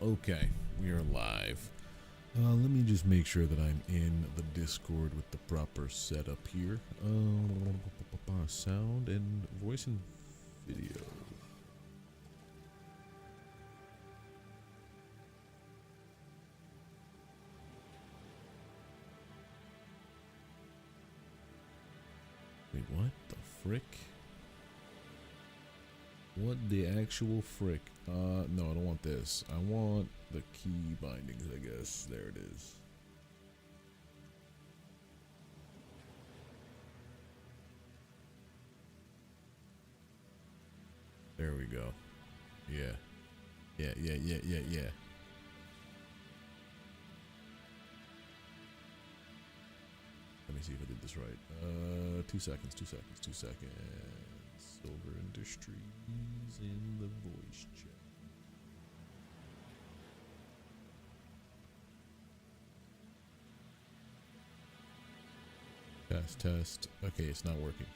go. Okay, we are live. Let me just make sure that I'm in the Discord with the proper setup here. Sound and voice and video. Wait, what the frick? What the actual frick? No, I don't want this. I want the key bindings, I guess. There it is. There we go. Yeah. Yeah. Let me see if I did this right. 2 seconds. Silver Industries in the voice chat. Test. Okay, it's not working.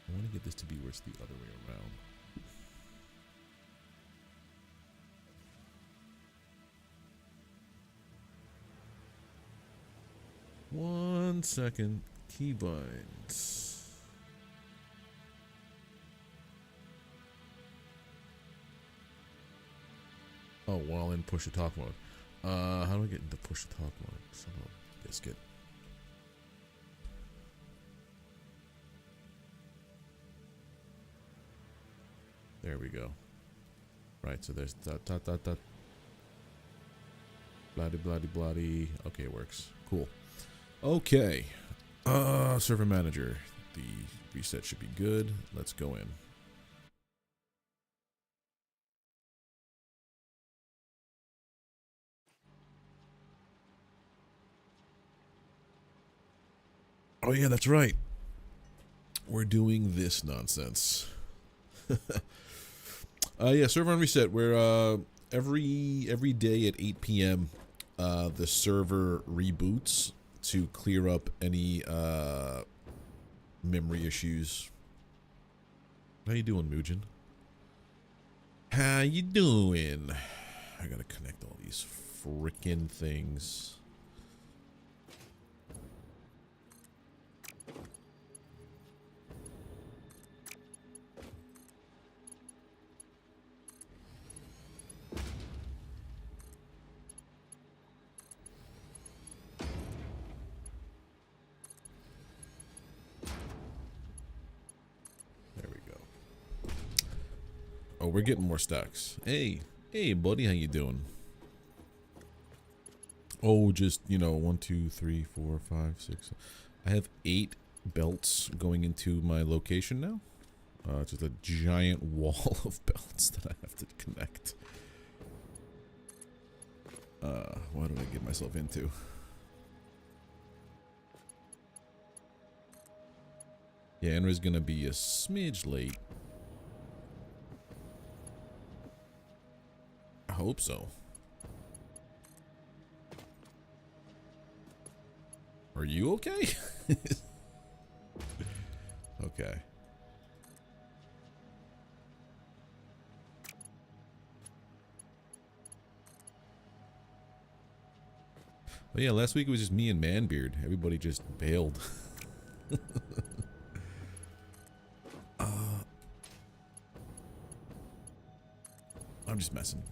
I want to get this to be where it's the other way around. One second. Keybinds. Oh, while in push to talk mode. How do I get into push to talk mode? Son of a biscuit. There we go. Right, so there's dot. Bloody. Okay, it works. Cool. Okay. Server manager. The reset should be good. Let's go in. Oh yeah, that's right. We're doing this nonsense. Yeah, server on reset. We're every day at 8 p.m. The server reboots to clear up any memory issues. How you doing, Mugen? How you doing? I gotta connect all these frickin' things. Oh, we're getting more stacks. Hey, buddy, how you doing? Oh, just, 1, 2, 3, 4, 5, 6. I have 8 belts going into my location now. Just a giant wall of belts that I have to connect. What did I get myself into? Yeah, Enra's gonna be a smidge late. I hope so. Are you okay? Okay. Well, yeah, last week it was just me and Manbeard. Everybody just bailed. I'm just messing.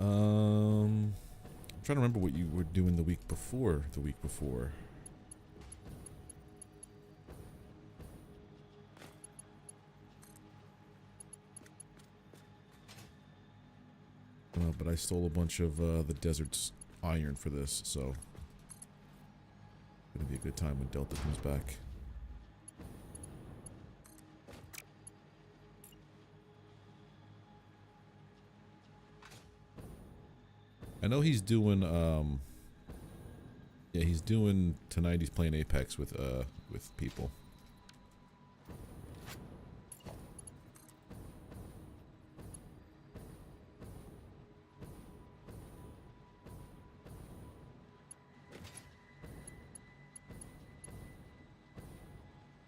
I'm trying to remember what you were doing the week before. But I stole a bunch of the desert's iron for this, so it'll be a good time when Delta comes back. I know he's doing yeah, he's doing tonight. He's playing Apex with people.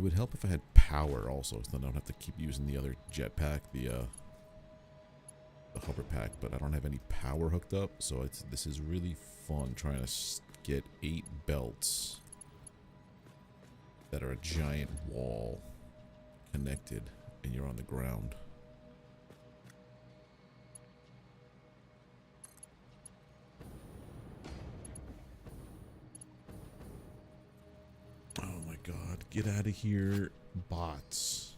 It would help if I had power also, so then I don't have to keep using the other jetpack, the hover pack, but I don't have any power hooked up, so this is really fun trying to get 8 belts that are a giant wall connected, and you're on the ground. Oh my god, get out of here, bots.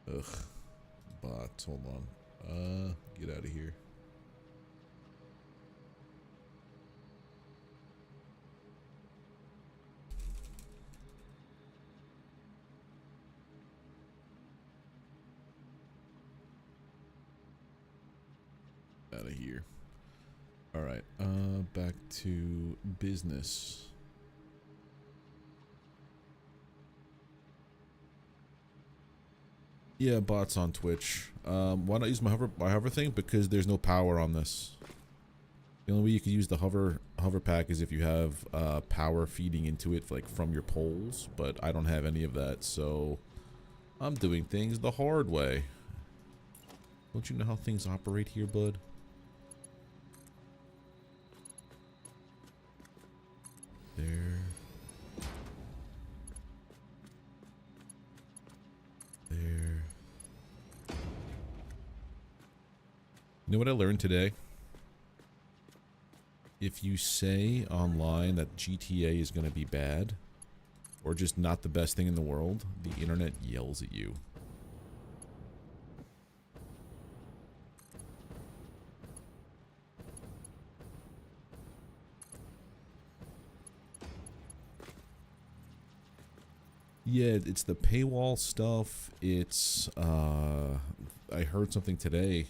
Ugh, bots, hold on. Get out of here. Out of here. All right, back to business. Yeah, bots on Twitch. Why not use my hover thing? Because there's no power on this. The only way you could use the hover pack is if you have power feeding into it, like from your poles. But I don't have any of that, so I'm doing things the hard way. Don't you know how things operate here, bud? There. There. You know what I learned today? If you say online that GTA is going to be bad, or just not the best thing in the world, the internet yells at you. Yeah, it's the paywall stuff. It's I heard something today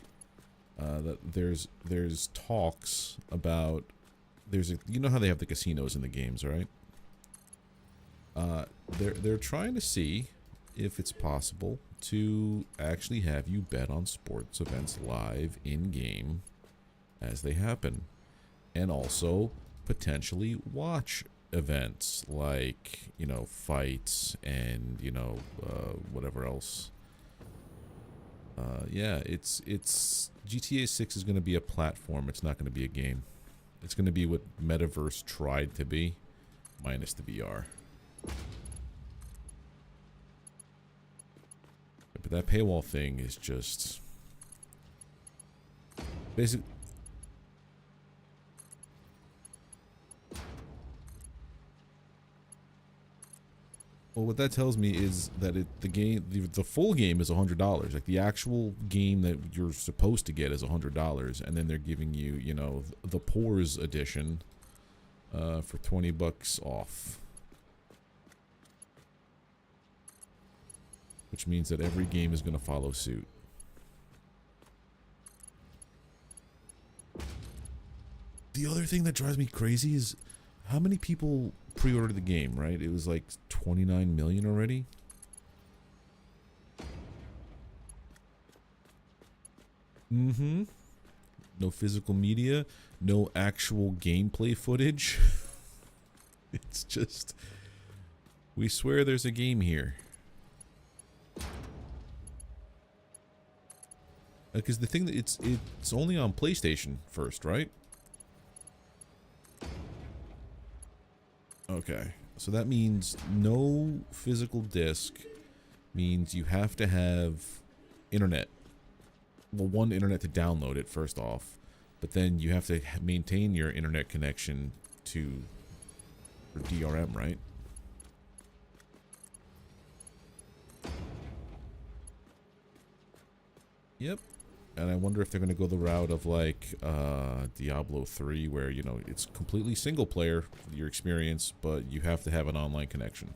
that there's talks about you know how they have the casinos in the games, right? They're trying to see if it's possible to actually have you bet on sports events live in game as they happen, and also potentially watch events like, you know, fights and, you know, whatever else. Yeah, it's GTA 6 is going to be a platform. It's not going to be a game. It's going to be what Metaverse tried to be, minus the VR. But that paywall thing is just basically. Well, what that tells me is that the full game is $100. Like the actual game that you're supposed to get is $100, and then they're giving you, you know, the Poors edition for $20 off, which means that every game is going to follow suit. The other thing that drives me crazy is how many people pre-ordered the game, right? It was like 29 million already. Mm-hmm. No physical media, no actual gameplay footage. It's just, we swear there's a game here. Because the thing that it's only on PlayStation first, right? Okay, so that means no physical disc, means you have to have internet. Well, one, internet to download it first off, but then you have to maintain your internet connection for DRM, right? Yep. And I wonder if they're going to go the route of like Diablo 3, where, you know, it's completely single player, your experience, but you have to have an online connection.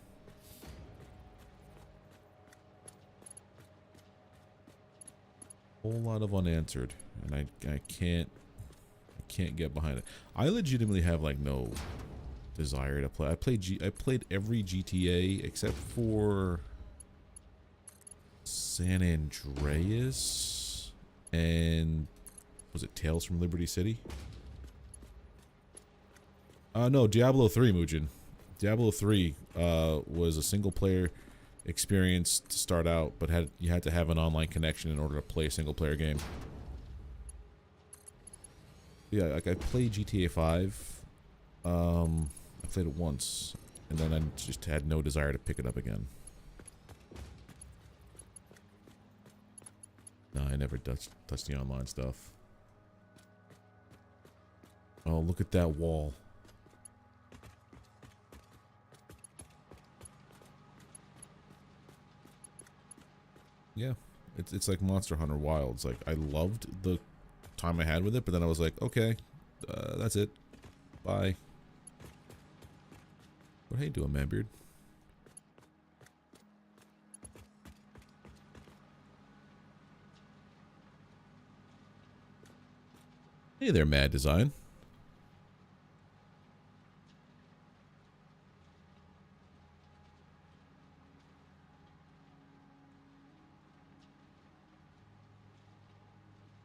Whole lot of unanswered, and I can't get behind it. I legitimately have like no desire to play. I played every GTA except for San Andreas. And was it Tales from Liberty City? No, Diablo 3, Mujin. Diablo 3 was a single player experience to start out, but you had to have an online connection in order to play a single player game. Yeah, like I played GTA 5. I played it once, and then I just had no desire to pick it up again. No, I never touched the online stuff. Oh, look at that wall. Yeah, it's like Monster Hunter Wilds. Like, I loved the time I had with it, but then I was like, okay, that's it. Bye. What are you doing, Manbeard? Hey there, Mad Design.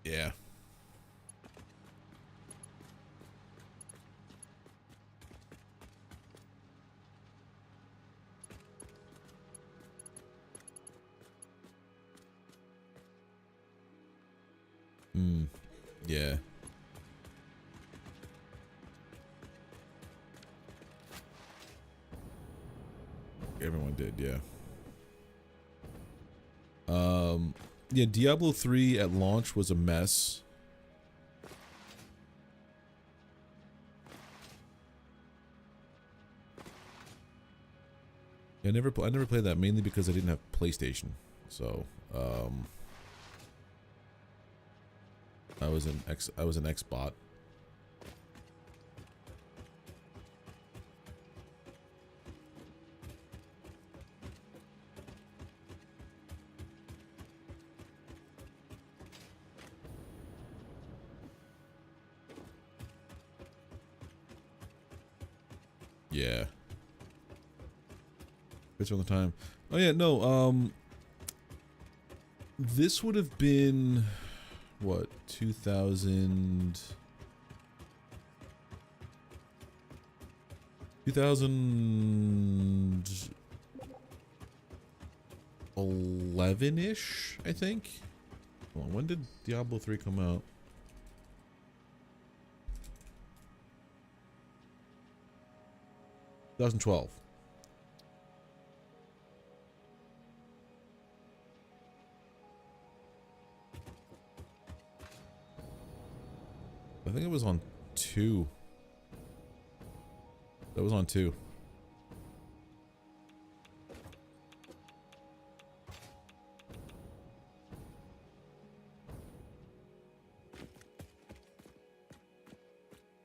Yeah. Yeah. Everyone did, yeah. Yeah, Diablo 3 at launch was a mess. I never played that mainly because I didn't have PlayStation. So, I was an Xbot. Yeah. Picture on the time. Oh yeah, no, this would have been what, 2000 2011-ish, I think. Hold on, when did Diablo 3 come out? 2012. I think it was on 2. That was on 2.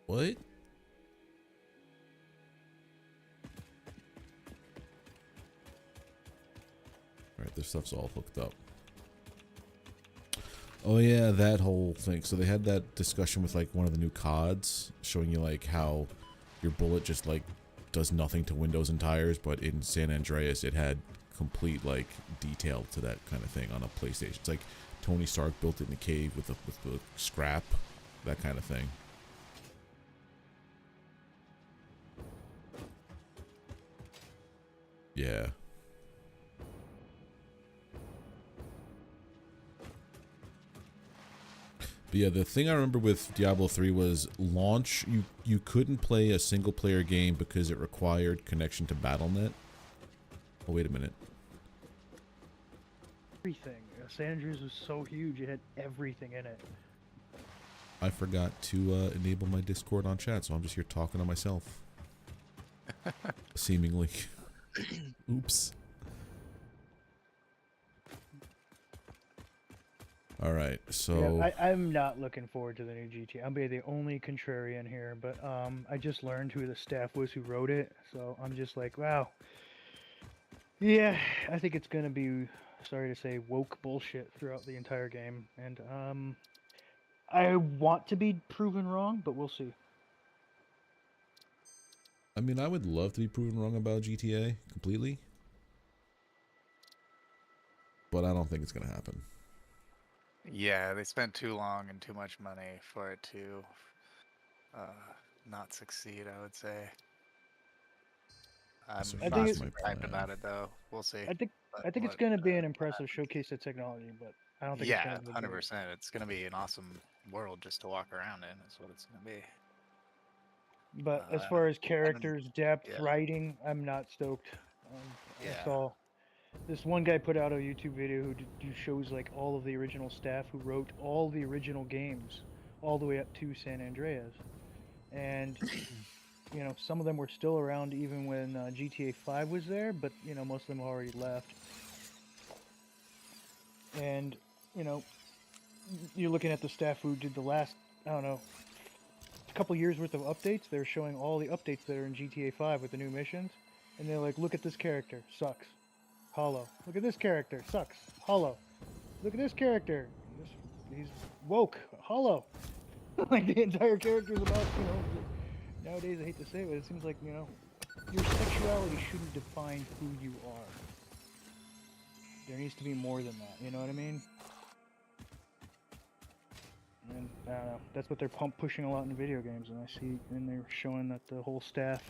What? Alright, this stuff's all hooked up. Oh yeah, that whole thing. So they had that discussion with like one of the new CODs, showing you like how your bullet just like does nothing to windows and tires, but in San Andreas it had complete like detail to that kind of thing on a PlayStation. It's like Tony Stark built it in a cave with the scrap, that kind of thing. Yeah. But yeah, the thing I remember with Diablo 3 was launch, you couldn't play a single player game because it required connection to BattleNet. Oh, wait a minute. Everything. San Andreas was so huge, it had everything in it. I forgot to enable my Discord on chat, so I'm just here talking to myself. Seemingly. Oops. Alright, so... Yeah, I'm not looking forward to the new GTA. I'll be the only contrarian here, but I just learned who the staff was who wrote it, so I'm just like, wow. Yeah, I think it's gonna be, sorry to say, woke bullshit throughout the entire game, and I want to be proven wrong, but we'll see. I mean, I would love to be proven wrong about GTA completely, but I don't think it's gonna happen. Yeah, they spent too long and too much money for it to not succeed, I would say. I'm So I not think here's it, my super hyped plan. about it though. We'll see. I think But I think it's what, going to be an what impressive happens. showcase of technology, but I don't think it's going Yeah, to be great. 100%. It's gonna be an awesome world just to walk around in. Is what it's gonna be. But as Uh, far as and characters, depth, yeah, writing, I'm not stoked. I yeah. saw this one guy put out a YouTube video who shows like all of the original staff who wrote all the original games, all the way up to San Andreas, and you know some of them were still around even when GTA 5 was there, but you know most of them already left. And you know you're looking at the staff who did the last, I don't know, a couple years worth of updates. They're showing all the updates that are in GTA 5 with the new missions, and they're like, look at this character, sucks, hollow. Look at this character, sucks, hollow. Look at this character, he's woke, hollow. Like the entire character is about, you know, nowadays I hate to say it, but it seems like, you know, your sexuality shouldn't define who you are. There needs to be more than that, you know what I mean? And I don't know, that's what they're pushing a lot in video games, and I see, and they're showing that the whole staff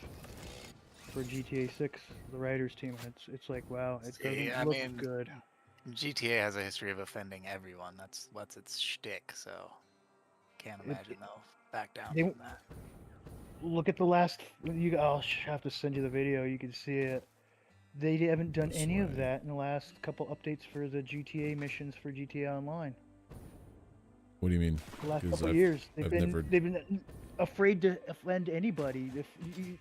for GTA 6, the writers team, it's like, wow, it See, doesn't I look mean, good. GTA has a history of offending everyone. That's what's its shtick. So can't It, imagine they'll back down they from that. look at the last. I'll have to send you the video. You can see it. They haven't done This any of way. that in the last couple updates for the GTA missions for GTA Online. What do you mean? The last 'Cause couple I've- years, I've never- they've been afraid to offend anybody. If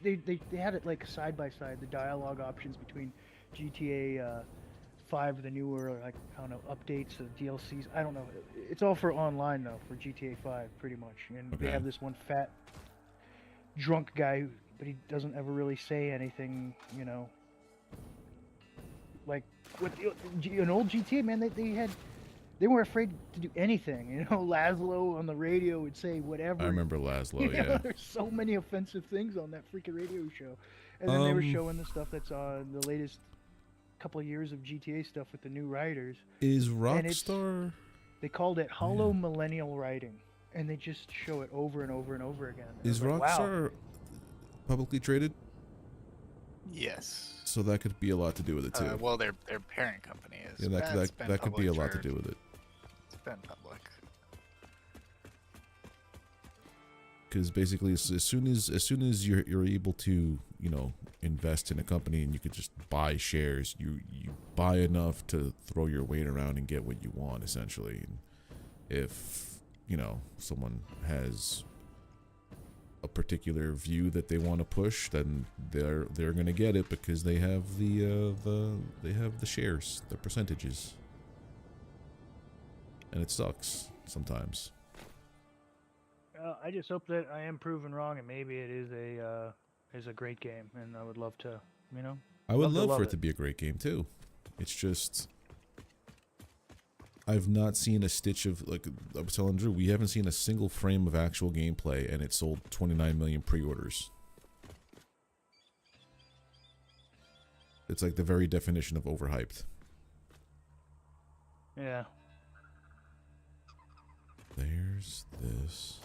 they had it like side by side, the dialogue options between GTA 5, the newer, like, I don't know, updates, the DLCs. I don't know. It's all for online though, for GTA 5, pretty much. And they Okay. have this one fat drunk guy, but he doesn't ever really say anything, you know. Like with an old GTA, man, they weren't afraid to do anything. You know, Laszlo on the radio would say whatever. I remember Laszlo, You know, yeah. there's so many offensive things on that freaking radio show. And then they were Um, showing the stuff that's on the latest couple of years of GTA stuff with the new writers. Is And it's- Rockstar... They called it hollow millennial writing, and they just show it over and over and over again. And Is I was like, wow. Rockstar publicly traded? Yes. So that could be a lot to do with it too. Well, their parent company is. Yeah, It's been that could be a public lot to for- do with it. It's been public. Because basically, as soon as you're able to, you know, invest in a company and you could just buy shares, you buy enough to throw your weight around and get what you want, essentially. And if, you know, someone has a particular view that they want to push, then they're gonna get it because they have the shares, the percentages, and it sucks sometimes. I just hope that I am proven wrong, and maybe it is a great game, and I would love to, you know. I would Love to love for love it to be a great game too. It's just I've not seen a stitch of, like I was telling Drew, we haven't seen a single frame of actual gameplay, and it sold 29 million pre-orders. It's like the very definition of overhyped. Yeah. There's this.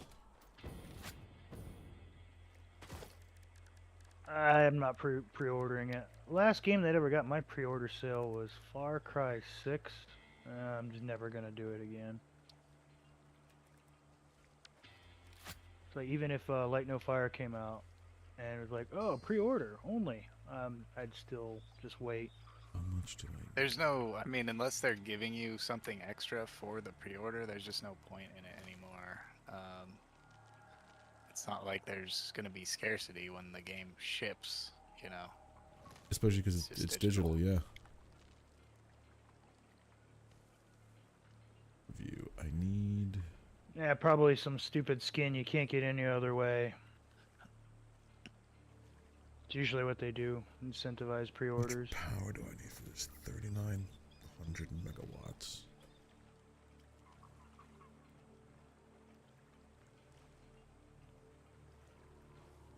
I am not pre-ordering it. Last game that ever got my pre-order sale was Far Cry 6. I'm just never gonna do it again. So even if Light No Fire came out and it was like, oh, pre-order only, I'd still just wait. How much do I? There's no, I mean, unless they're giving you something extra for the pre-order, there's just no point in it anymore. It's not like there's going to be scarcity when the game ships, you know. Especially because It's just it's digital, yeah. View. I need. Yeah, probably some stupid skin you can't get any other way. It's usually what they do, incentivize pre-orders. How much power do I need for this? 3,900 megawatts.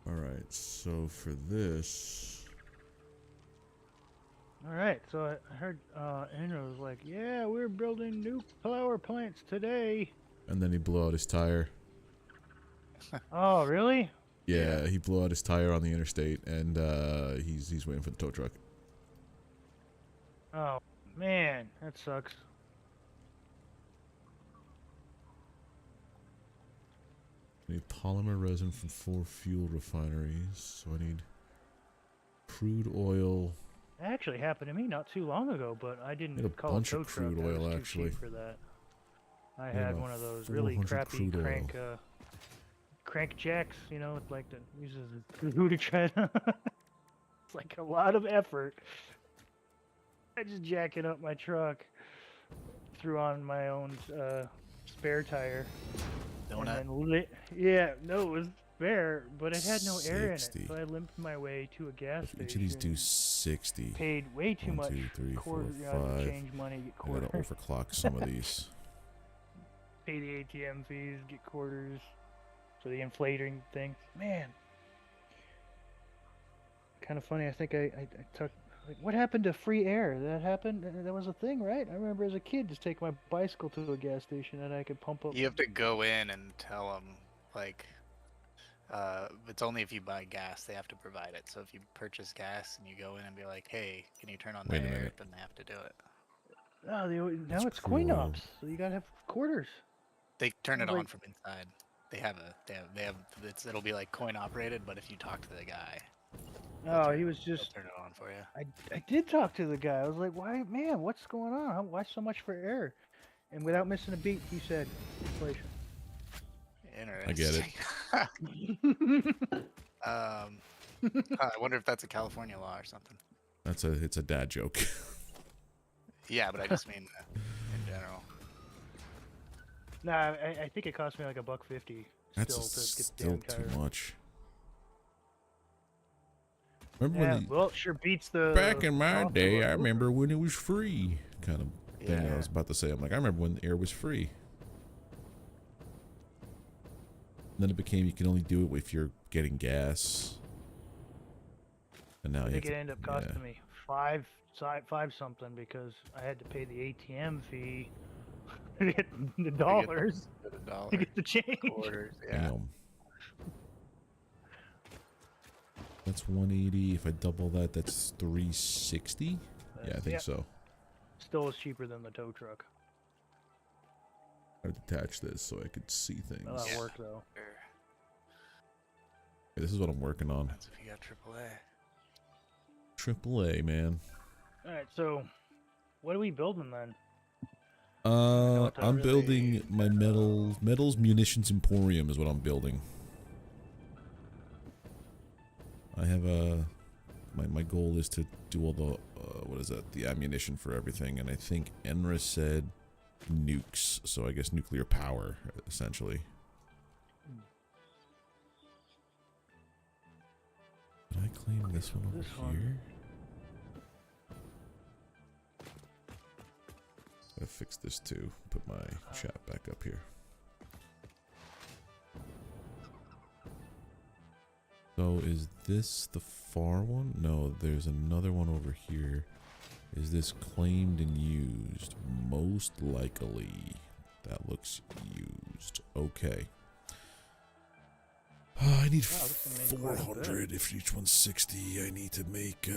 Alright, so for this... Alright, so I heard Andrew was like, yeah, we're building new power plants today. And then he blew out his tire. Oh, really? Yeah, he blew out his tire on the interstate, and he's waiting for the tow truck. Oh man, that sucks. I need polymer resin from 4 fuel refineries, so I need crude oil. It actually happened to me not too long ago, but I Had a didn't call bunch a of tow truck. crude I was oil, too actually. cheap for that. I Had had about one of those really 400 crappy crude oil. crank jacks, you know, with like the uses the to tread. It's like a lot of effort. I just jacking up my truck, threw on my own spare tire, and Donut. then yeah, no, it was spare, but it had no air in it, 60. so I limped my way to a gas If each station. of these do 60. Paid way too 1, much 2, 3, 4, quarter, you know, 5. change money, get I gotta quarters. overclock some of these. Pay the ATM fees, get quarters for the inflating thing. Man, kind of funny. I think I took. Like, what happened to free air? That happened. That was a thing, right? I remember as a kid just take my bicycle to a gas station and I could pump up. You have to go in and tell them, like, it's only if you buy gas they have to provide it. So if you purchase gas and you go in and be like, hey, can you turn on the Wait a air? minute. Then they have to do it. Oh, That's now it's cruel. coin ops, so you gotta have quarters. They turn it Sounds on like- from inside. They have it'll be like coin operated, but if you talk to the guy, Oh, he was they'll just. turn it on for you. I did talk to the guy. I was like, why, man? What's going on? Why so much for air? And without missing a beat, he said, inflation. Interesting. I get it. I wonder if that's a California law or something. It's a dad joke. Yeah, but I just mean in general. Nah, I think it cost me like $1.50 That's still to get the still damn too tire. much. Remember Yeah, when well, it sure beats the. back in my cost of day, a I Uber. remember when it was free, kind of thing. I Yeah. was about to say. I'm like, I remember when the air was free. And then it became you can only do it if you're getting gas. And now I you think have it to- ended up yeah. costing me five something because I had to pay the ATM fee to get the dollars Get a dollar, to get the change. quarters. Yeah. Damn. That's 180. If I double that, that's 360. Yeah, I think Yeah. so. Still is cheaper than the tow truck. I would detach this so I could see things. A lot of Yeah. work though. Sure. Okay, this is what I'm working on. That's if you got AAA. AAA, man. All right, so what are we building then? what to I'm really- building my metals munitions emporium is what I'm building. I have my goal is to do all the what is that? The ammunition for everything, and I think Enra said nukes, so I guess nuclear power essentially. Did I claim this one over This one. here? I fix this too. Put my chat back up here. So is this the far one? No, there's another one over here. Is this claimed and used? Most likely. That looks used. Okay. I need Wow, this one made quite a bit. 400. If each one's 60, I need to make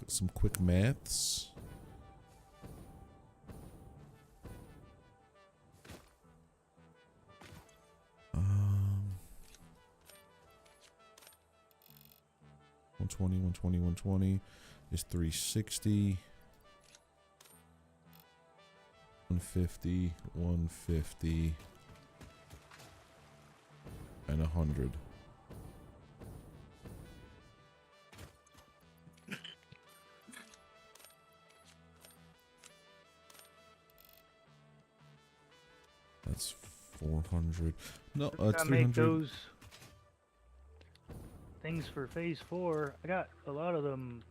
some quick maths. Um, 120, 120, 120 is 360. 150, 150, and 100. That's 400. No, it's Gotta make 300. those things for phase 4. I got a lot of them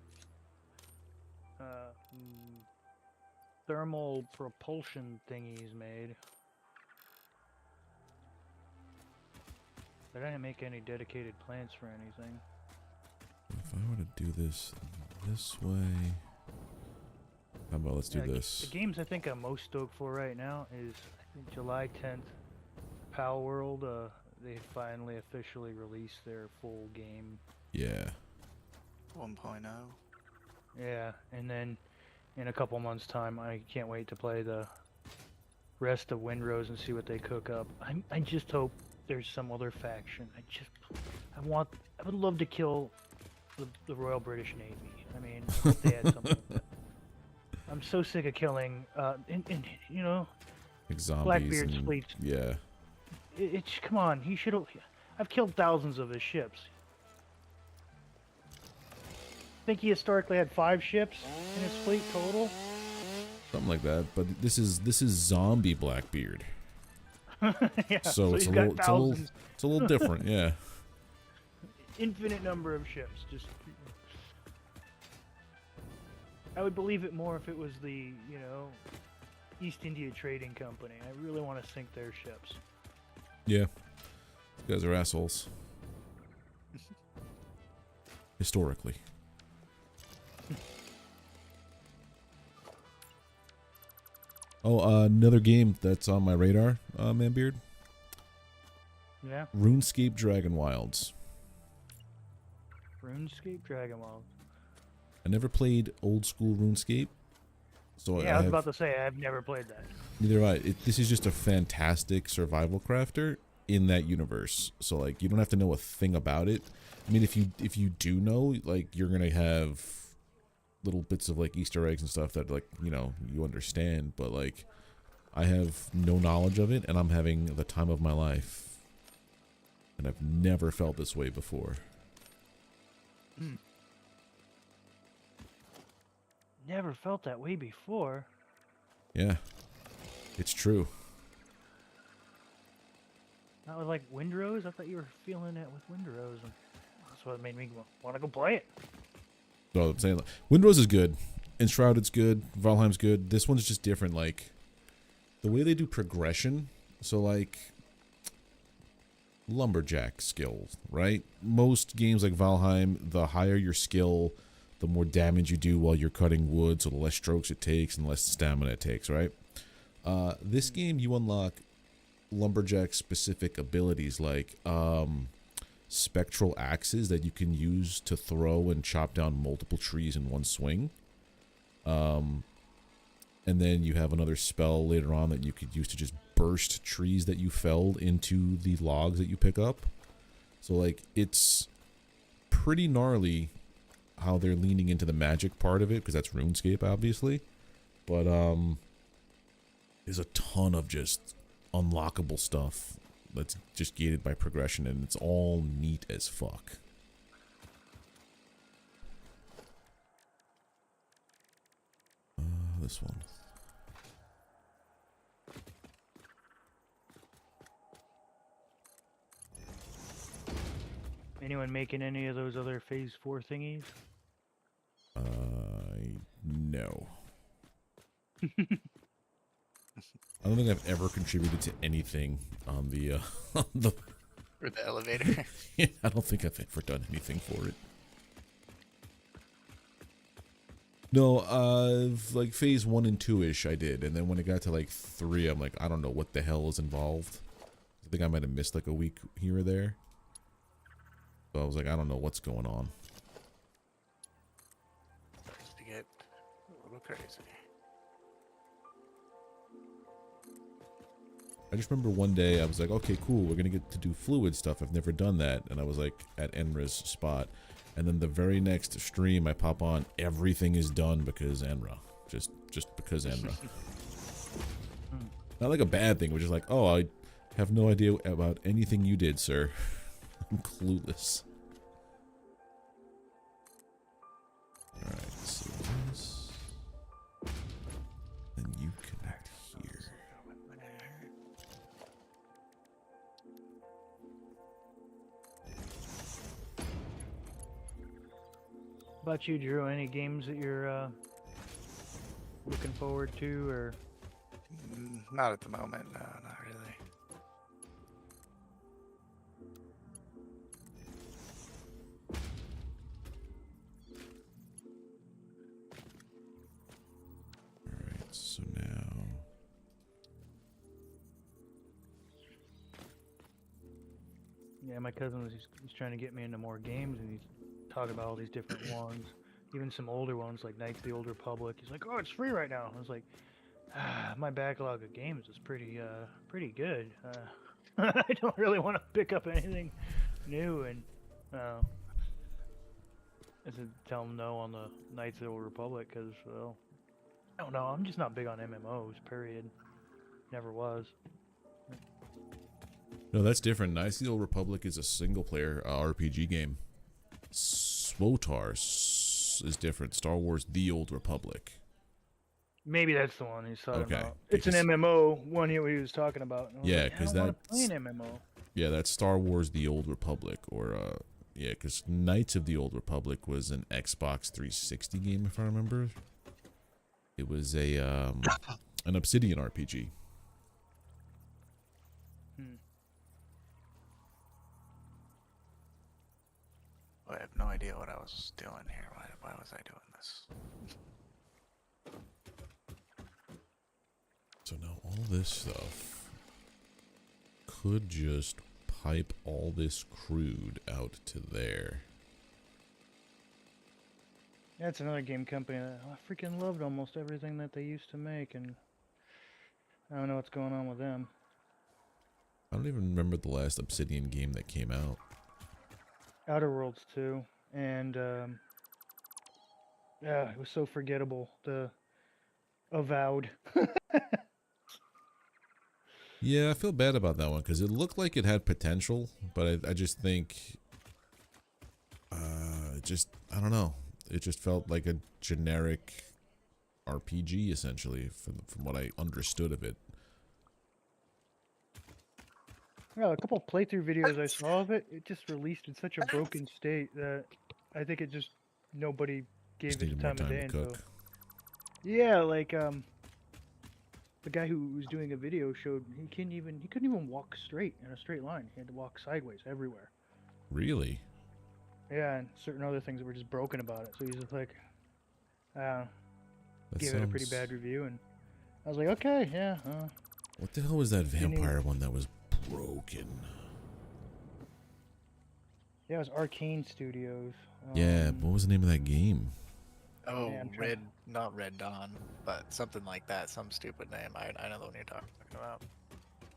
thermal propulsion thingies made. But I didn't make any dedicated plants for anything. If I were to do this way, how about let's do Yeah, this? The games I think I'm most stoked for right now is I think July 10th, Pal World, they finally officially released their full game. Yeah. 1.0. Yeah, and then in a couple months' time, I can't wait to play the rest of Windrose and see what they cook up. I just hope there's some other faction. I would love to kill the Royal British Navy. I mean, I hope they had something. I'm so sick of killing, and you know, Like zombies. Blackbeard's And, fleet. yeah. It's come on. He should have. I've killed thousands of his ships. I think he historically had 5 ships in his fleet total. Something like that. But this is zombie Blackbeard. Yeah, So it's he's a got little thousands. it's a little different, yeah. Infinite number of ships. Just. I would believe it more if it was the, you know, East India Trading Company. I really want to sink their ships. Yeah. These guys are assholes. Historically. Oh, another game that's on my radar, Manbeard. Yeah. RuneScape Dragon Wilds. RuneScape Dragonwall. I never played old school RuneScape. So Yeah, I was about to say, I've never played that. Neither have I. This is just a fantastic survival crafter in that universe. So like, you don't have to know a thing about it. I mean, if you do know, like, you're gonna have little bits of like Easter eggs and stuff that, like, you know, you understand. But like, I have no knowledge of it, and I'm having the time of my life. And I've never felt this way before. Never felt that way before. Yeah, it's true. Not with like Windrose. I thought you were feeling it with Windrose, and that's what made me want to go play it. So I'm saying, like, Windrose is good, Enshrouded's good, Valheim's good. This one's just different. Like, the way they do progression. So like, lumberjack skills, right? Most games like Valheim, the higher your skill, the more damage you do while you're cutting wood, so the less strokes it takes and the less stamina it takes, right? This game, you unlock lumberjack specific abilities like spectral axes that you can use to throw and chop down multiple trees in one swing. And then you have another spell later on that you could use to just burst trees that you felled into the logs that you pick up. So like, it's pretty gnarly how they're leaning into the magic part of it, because that's RuneScape, obviously. But there's a ton of just unlockable stuff that's just gated by progression, and it's all neat as fuck. This one. Anyone making any of those other Phase 4 thingies? No. I don't think I've ever contributed to anything on the on the Or the elevator. I don't think I've ever done anything for it. No, like Phase 1 and 2-ish I did, and then when it got to like 3, I'm like, I don't know what the hell is involved. I think I might have missed like a week here or there. So I was like, I don't know what's going on. Starts to get a little crazy. I just remember one day I was like, okay, cool, we're gonna get to do fluid stuff. I've never done that, and I was like at Enra's spot, and then the very next stream I pop on, everything is done because Enra, just because Enra. Not like a bad thing, it was just like, oh, I have no idea about anything you did, sir. I'm clueless. Alright, so this, and you connect here. How about you, Drew? Any games that you're looking forward to, or? Not at the moment. No, not really. Alright, so now Yeah, my cousin was he's trying to get me into more games, and he's talking about all these different ones, even some older ones like Knights of the Old Republic. He's like, "Oh, it's free right now." I was like, my backlog of games is pretty good. I don't really want to pick up anything new, and I said tell him no on the Knights of the Old Republic because, well, I don't know. I'm just not big on MMOs. Period. Never was. No, that's different. Knights of the Old Republic is a single-player RPG game. SWOTAR is different. Star Wars: The Old Republic. Maybe that's the one he's talking Okay, about. It's an because- MMO one he was talking about. And I was Yeah, like, I 'cause don't wanna that's- play an MMO. Yeah, that's Star Wars: The Old Republic, or yeah, because Knights of the Old Republic was an Xbox 360 game, if I remember. It was a an Obsidian RPG. I have no idea what I was doing here. Why was I doing this? So now all this stuff could just pipe all this crude out to there. That's another game company that I freaking loved almost everything that they used to make, and I don't know what's going on with them. I don't even remember the last Obsidian game that came out. Outer Worlds 2, and yeah, it was so forgettable. The Avowed. Yeah, I feel bad about that one because it looked like it had potential, but I just think, I don't know. It just felt like a generic RPG essentially, from what I understood of it. Yeah, a couple playthrough videos I saw of it, it just released in such a broken state that I think it just nobody gave Just it needed the more time of time day. to And cook. so, yeah, like the guy who was doing a video showed he couldn't even walk straight in a straight line. He had to walk sideways everywhere. Really? Yeah, and certain other things that were just broken about it. So he's just like, That gave it a pretty sounds- bad review, and I was like, okay, yeah. What the hell was that Any- vampire one that was broken? Yeah, it was Arcane Studios. Yeah, what was the name of that game? Oh, I'm trying not Red Dawn, but something like that. Some stupid name. I know the one you're talking about.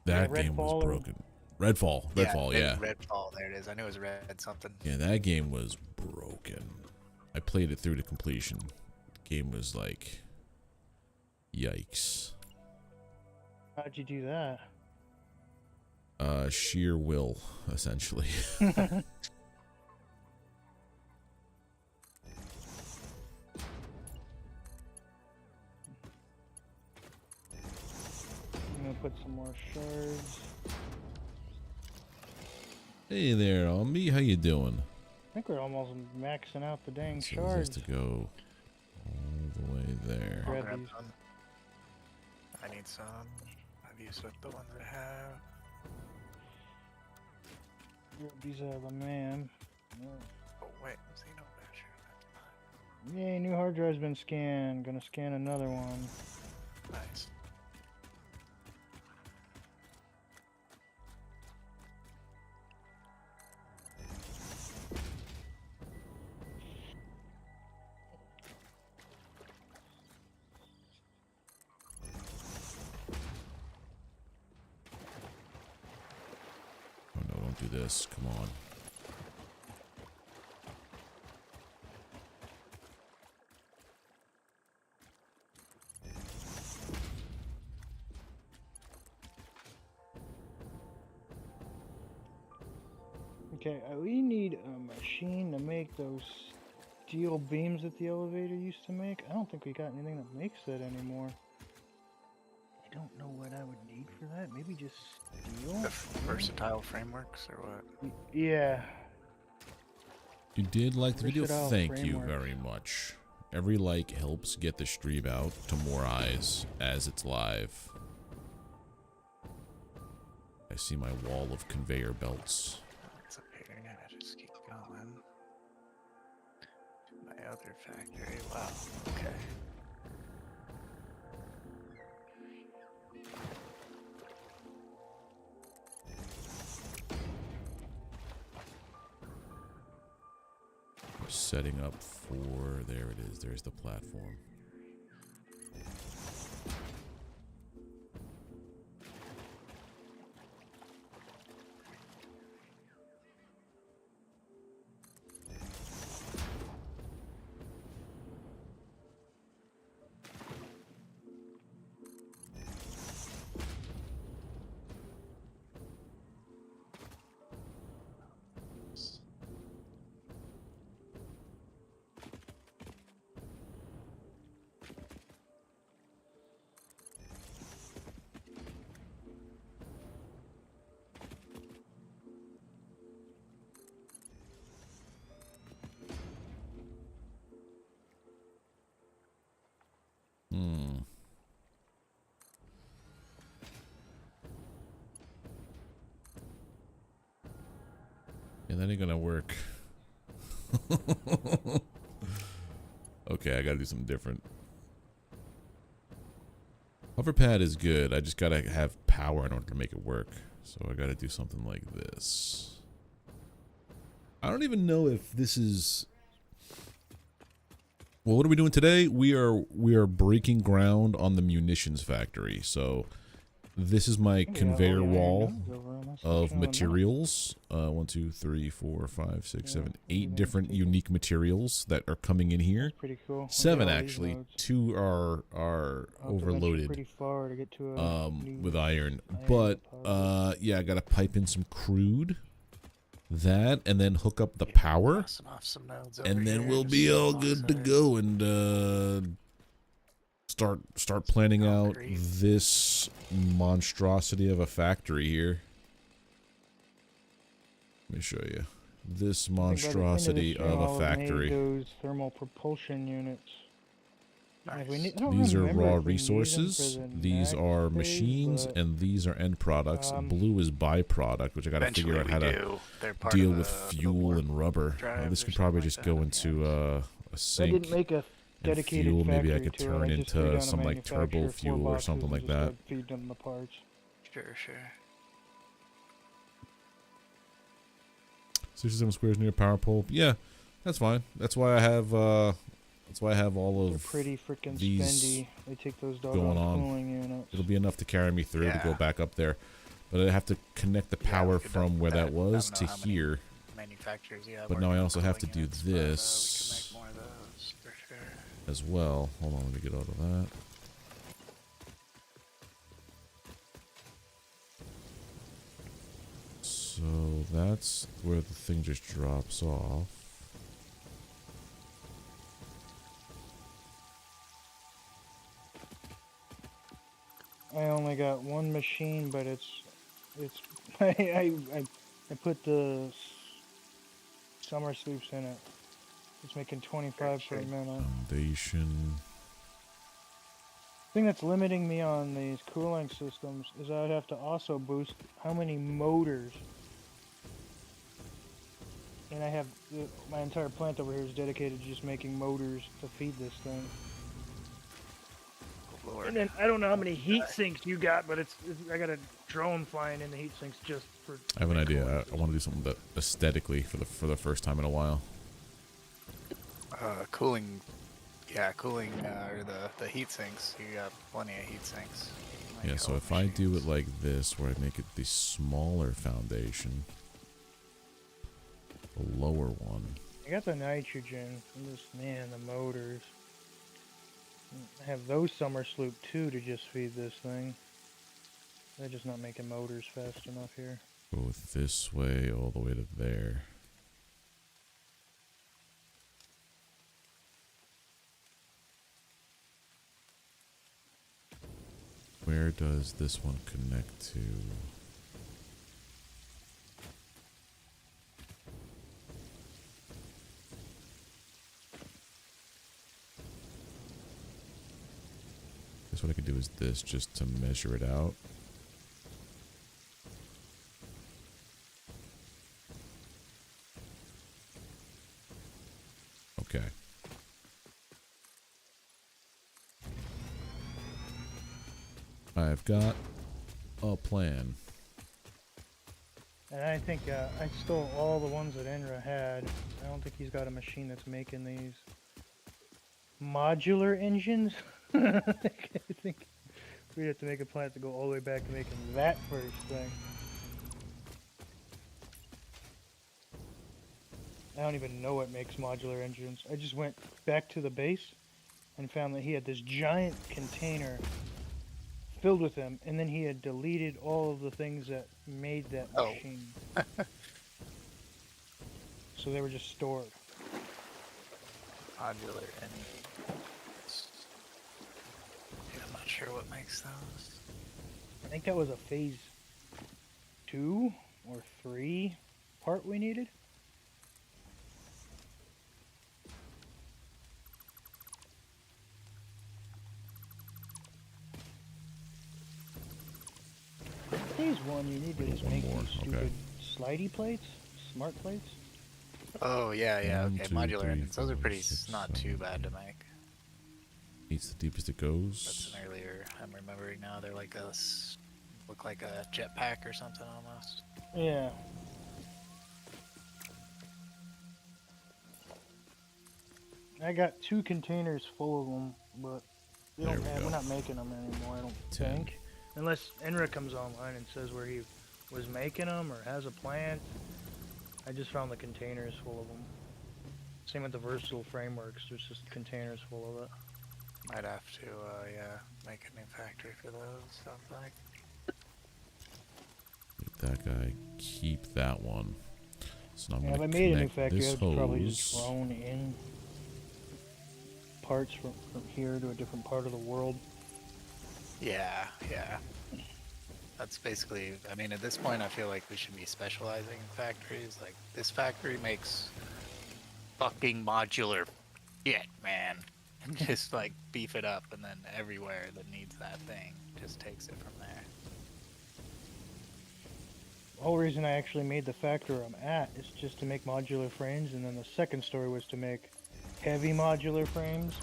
That Yeah, game was Redfall or- broken. Redfall, yeah. Redfall. There it is. I knew it was Red something. Yeah, that game was broken. I played it through to completion. The game was like, yikes. How'd you do that? Sheer will, essentially. I'm gonna put some more shards. Hey there, Ombi, how you doing? I think we're almost maxing out the dang So this has shards. to go all the way there. I'll Grab grab these. some. I need some. I've used up the ones I have. These are the man. Oh wait, Xeno Basher. Yay, new hard drive's been scanned. Gonna scan another one. Nice. Oh no, don't do this. Come on. Okay, we need a machine to make those steel beams that the elevator used to make. I don't think we got anything that makes that anymore. I don't know what I would need for that. Maybe just steel? The versatile frameworks or what? Yeah. You did like the video? Versatile Thank you frameworks. very much. Every like helps get the stream out to more eyes as it's live. I see my wall of conveyor belts. It's appearing. I just keep going. My other factory. Wow. Okay. setting up for, there it is, there's the platform. Yeah, that ain't gonna work. Okay, I gotta do something different. Hoverpad is good. I just gotta have power in order to make it work. So I gotta do something like this. I don't even know if this is... Well, what are we doing today? We are breaking ground on the munitions factory. So this is my conveyor wall of materials. 1, 2, 3, 4, 5, 6, 7, 8 different unique materials that are coming in here. Pretty cool. 7 actually. 2 are overloaded pretty far to get to a with iron. But yeah, I gotta pipe in some crude. That, and then hook up the power, and then we'll be all good to go and start planning out this monstrosity of a factory here. Let me show you this monstrosity of a factory. Those thermal propulsion units. Nice. These are raw resources, these are machines, and these are end products. Blue is byproduct, which I gotta figure out how to deal with fuel and rubber. This could probably just go into a sink. I didn't make a dedicated fuel, maybe I could factory turn to it. into some like turbo fuel or something like that. Feed them the parts. Sure. 67 squares near power pole. Yeah, that's fine. That's why I have all They're of pretty freaking these spendy. They take those going on. cooling units. It'll be enough to carry me through to go back up there. But I have to connect the power from where that was to here. But now I also have to do this as well. Hold on, let me get out of that. So that's where the thing just drops off. I only got one machine, but it's I put the summer sloops in it. It's making 25 per minute. Foundation. The thing that's limiting me on these cooling systems is I would have to also boost how many motors. And I have my entire plant over here is dedicated to just making motors to feed this thing. Lord. And then I don't know how many heat sinks you got, but I got a drone flying in the heat sinks just for. I have an idea. I want to do something that aesthetically for the first time in a while. Cooling, or the heat sinks. You got plenty of heat sinks. Yeah, so if I do it like this, where I make it the smaller foundation, the lower one. I got the nitrogen. The motors. I have those summer sloop too to just feed this thing. They're just not making motors fast enough here. Go this way all the way to there. Where does this one connect to? Guess what I could do is this, just to measure it out. Okay. I've got a plan. And I think I stole all the ones that Enra had. I don't think he's got a machine that's making these modular engines. I think we'd have to make a plant to go all the way back to making that first thing. I don't even know what makes modular engines. I just went back to the base and found that he had this giant container filled with them, and then he had deleted all of the things that made that machine. So they were just stored. Modular energy. Yeah, I'm not sure what makes those. I think that was a phase 2 or 3 part we needed. Phase 1 you need to just make more, these stupid slidey plates, smart plates. Oh yeah, yeah. 1, Okay, 2, modular 3, engines. Those are 4, pretty 6, not too 7, bad to make. 8's the deepest it That's goes. an earlier. I'm remembering now. They're like look like a jetpack or something almost. Yeah. I got 2 containers full of them, but we're not making them anymore, I don't 10. think. Unless Enra comes online and says where he was making them or has a plant. I just found the containers full of them. Same with the versatile frameworks, there's just containers full of it. Might have to, yeah, make a new factory for those. Sounds like. Make that guy, keep that one. So now I'm Yeah, if I gonna made a new connect factory, this I'd probably just hose. drone in parts from here to a different part of the world. Yeah, yeah. That's basically, I mean, at this point, I feel like we should be specializing in factories. Like, this factory makes fucking modular shit, man. And just, like, beef it up, and then everywhere that needs that thing just takes it from there. The whole reason I actually made the factory I'm at is just to make modular frames, and then the second story was to make heavy modular frames,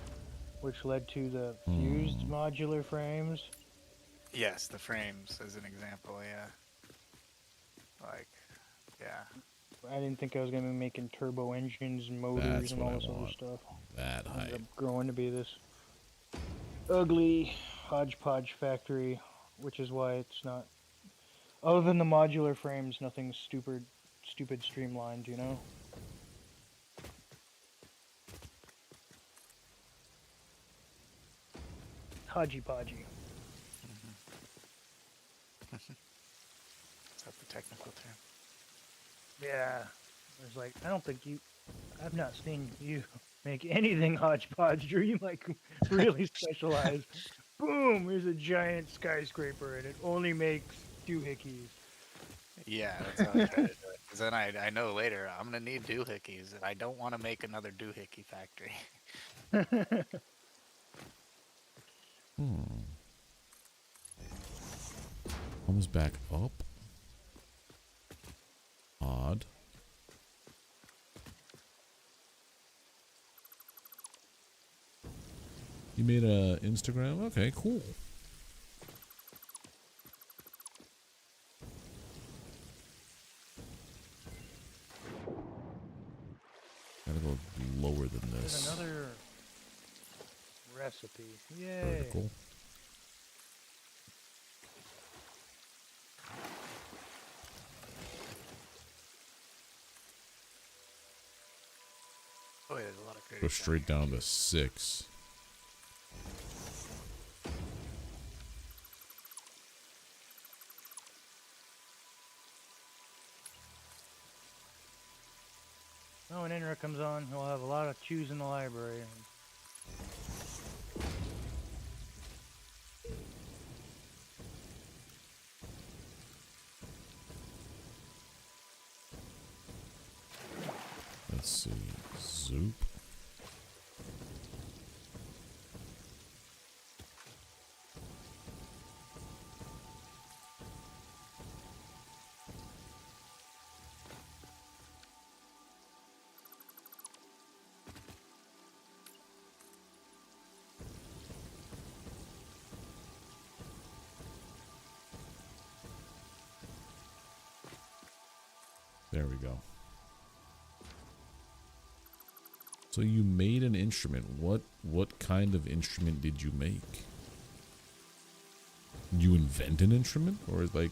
which led to the fused modular frames. Yes, the frames as an example, yeah. Like, yeah. I didn't think I was going to be making turbo engines, motors, That's and what all I this other want. stuff. That Ended height. up growing to be this ugly hodgepodge factory, which is why it's not. Other than the modular frames, nothing's stupid streamlined, you know? Hodgy-podgy. Is that the technical term? Yeah. It's like, I don't think I've not seen you make anything hodgepodge, Drew. You like really specialize. Boom! Here's a giant skyscraper, and it only makes doohickeys. Yeah, that's how I try to do it. Because then I know later I'm going to need doohickeys, and I don't want to make another doohickey factory. Comes back up. Odd. You made a Instagram? Okay, cool. Gotta go lower than There's this. another recipe. Yay! Vertical. Boy, there's a lot of Go critters straight down down here, to 6. Oh, when Enra comes on, he'll have a lot of chews in the library. Let's see. Zoop. There we go. So you made an instrument. What kind of instrument did you make? You invent an instrument, or like?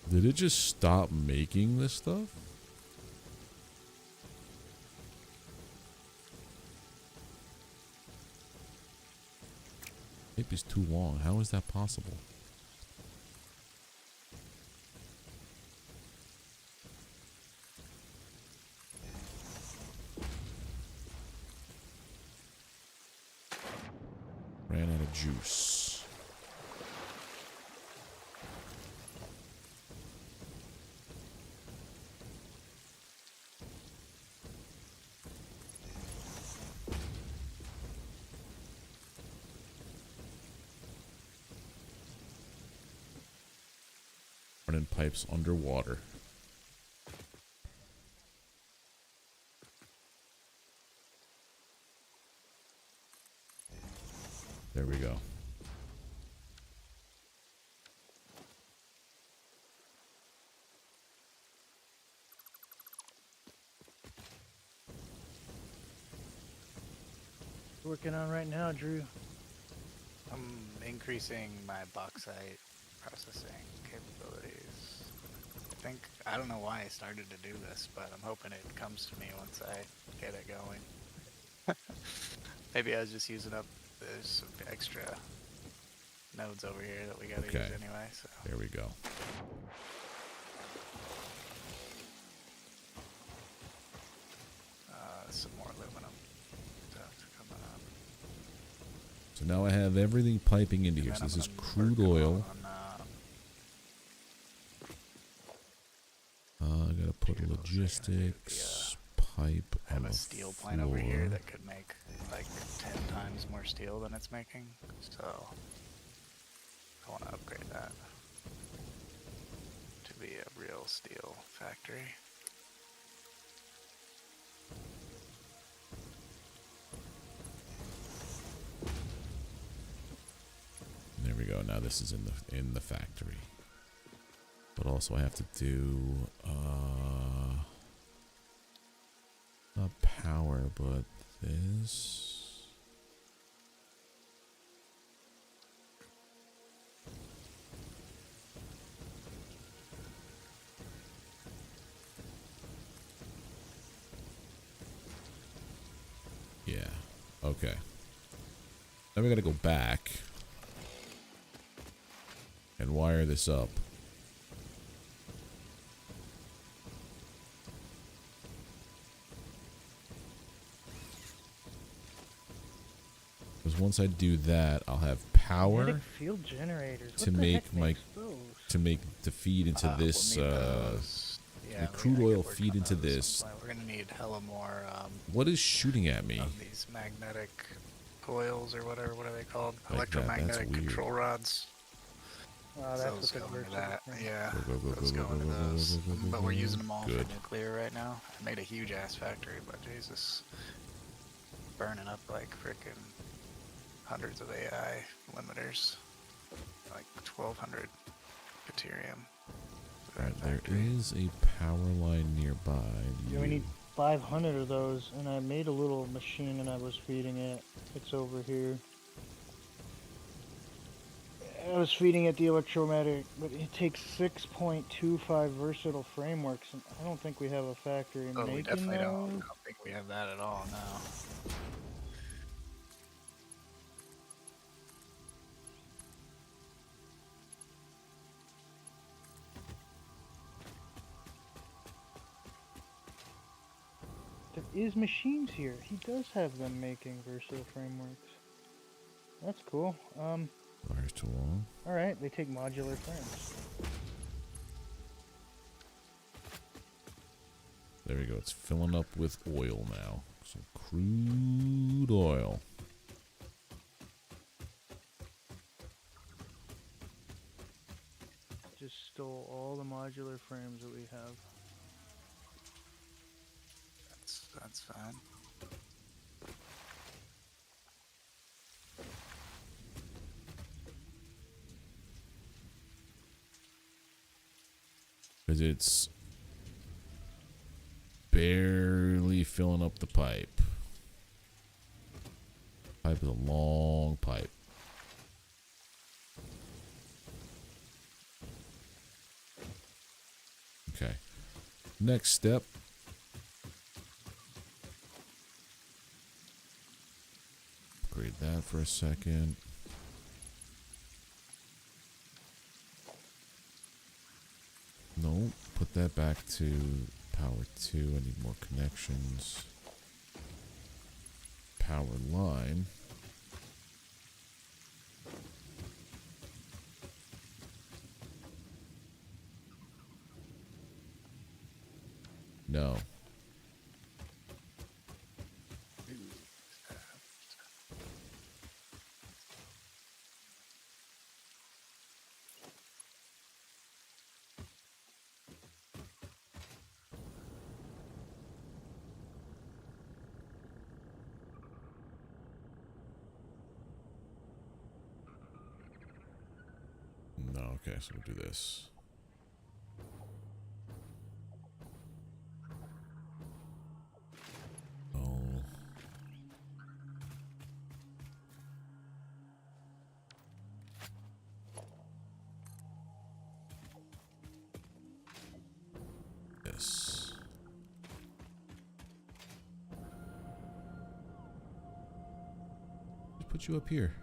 Did it just stop making this stuff? Tape is too long. How is that possible? Ran out of juice. Running pipes underwater. There we go. Working on right now, Drew. I'm increasing my bauxite processing capabilities. I don't know why I started to do this, but I'm hoping it comes to me once I get it going. Maybe I was just using up there's some extra nodes over here that we gotta use anyway, so. There we go. Some more aluminum stuff coming up. So now I have everything piping into here. So this is crude oil. I gotta put logistics pipe I have on a the steel plant over here that could make like 10 times more steel than it's making, so I want to upgrade that to be a real steel factory. There we go. Now this is in the factory. But also I have to do not power, but this. Yeah. Okay. Then we gotta go back and wire this up. Because once I do that, I'll have power Magnetic field generators. to What the make heck my makes those? to feed into this We'll need those. Yeah, the we crude gotta get oil working feed on into those at this. some point. We're gonna need hella more What is shooting at me? of these magnetic coils or whatever. What are they called? Like that, that's Electromagnetic weird. control rods. Oh, that's Those what go the into verse that. is. Yeah, Go, go, go, those go, go go, into go, go, those. go, go, go, But go. we're using them all Good. for nuclear right now. I made a huge ass factory, but Jesus, burning up like frickin' hundreds of AI limiters, like 1,200 deuterium. Alright, there is a power line nearby. Yeah, we need 500 of those, and I made a little machine and I was feeding it. It's over here. I was feeding it the electromagnetic, but it takes 6.25 versatile frameworks, and I don't think we have a factory Oh, we making definitely those. don't. I don't think we have that at all now. There is machines here. He does have them making versatile frameworks. That's cool. Wire's too long. Alright, they take modular frames. There we go. It's filling up with oil now. Some crude oil. just stole all the modular frames that we have. That's fine. Because it's barely filling up the pipe. Pipe is a long pipe. Okay. Next step. Upgrade that for a second. No, put that back to power 2. I need more connections. Power line. No. No, okay, so we'll do this. Oh. This. Just put you up here.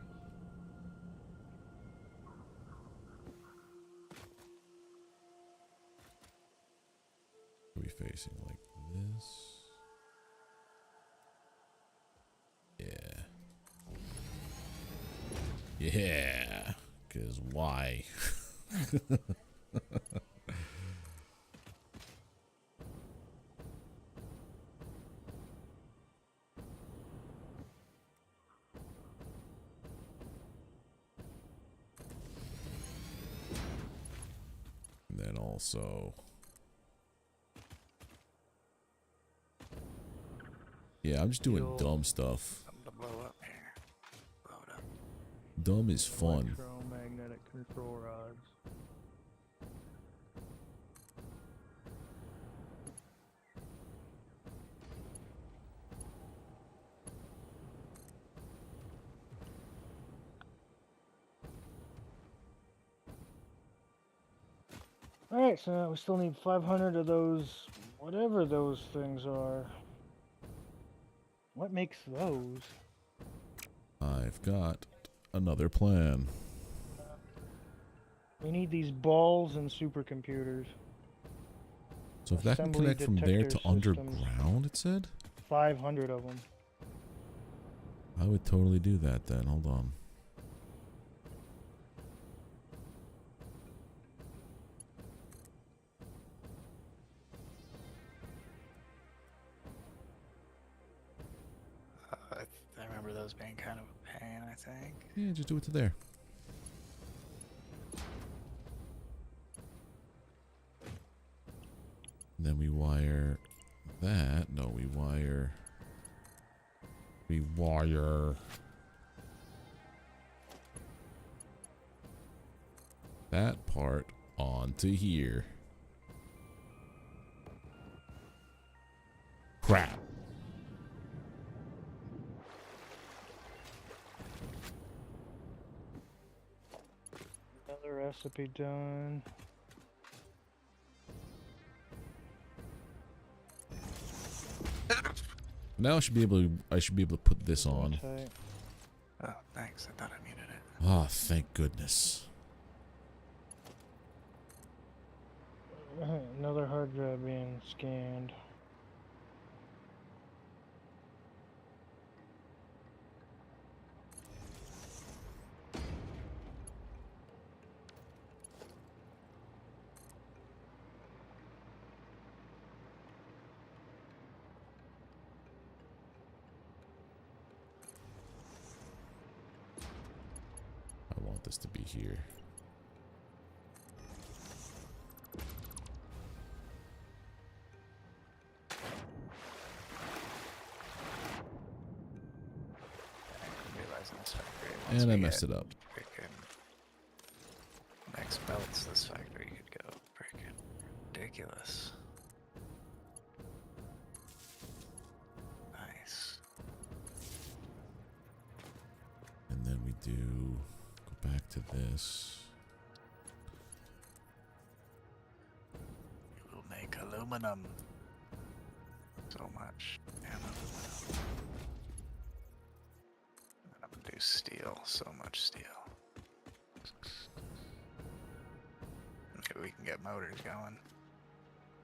Are we facing like this? Yeah. Yeah. Because why? And then also... Yeah, I'm just doing dumb stuff. Something to blow up here. Blow it up. Dumb is fun. Electromagnetic control rods. Alright, so now we still need 500 of those, whatever those things are. What makes those? I've got another plan. We need these balls and supercomputers. So if that can Assembly connect from there to detector systems. underground, it said? 500 of them. I would totally do that then. Hold on. I remember those being kind of a pain, I think. Yeah, just do it to there. And then we wire that. No, we wire that part onto here. Crap. Another recipe done. Now I should be able to put this on. Tight. Oh, thanks. I thought I muted it. Ah, thank goodness. Another hard drive being scanned. I want this to be here. Once And I we messed get it up. Freaking next belts, this factory could go freaking ridiculous. Nice. And then we do go back to this. We'll make aluminum. So much. And aluminum. And I'm gonna do steel. So much steel. Maybe we can get motors going.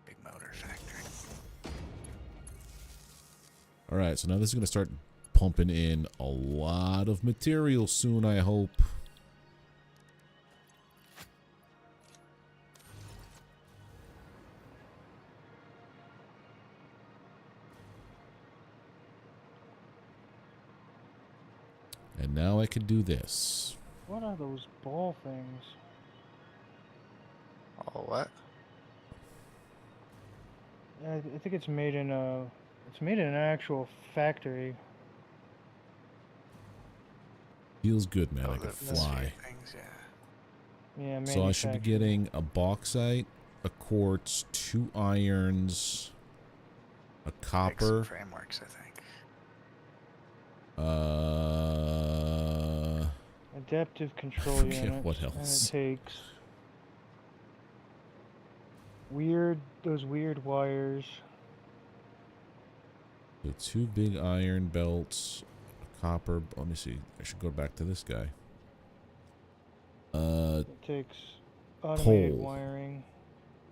Big motor factory. All right, so now this is going to start pumping in a lot of material soon, I hope. And now I can do this. What are those ball things? Oh, what? I think it's made in a. It's made in an actual factory. Feels good, man. Oh, I can the fly. things, yeah. Yeah, So I should be manufactured. getting a bauxite, a quartz, 2 irons, a Make some copper. frameworks, I think. Adaptive control forget units. what And else. it takes those weird wires. So 2 big iron belts, a copper. Let me see. I should go back to this guy. It takes automated Coal. wiring,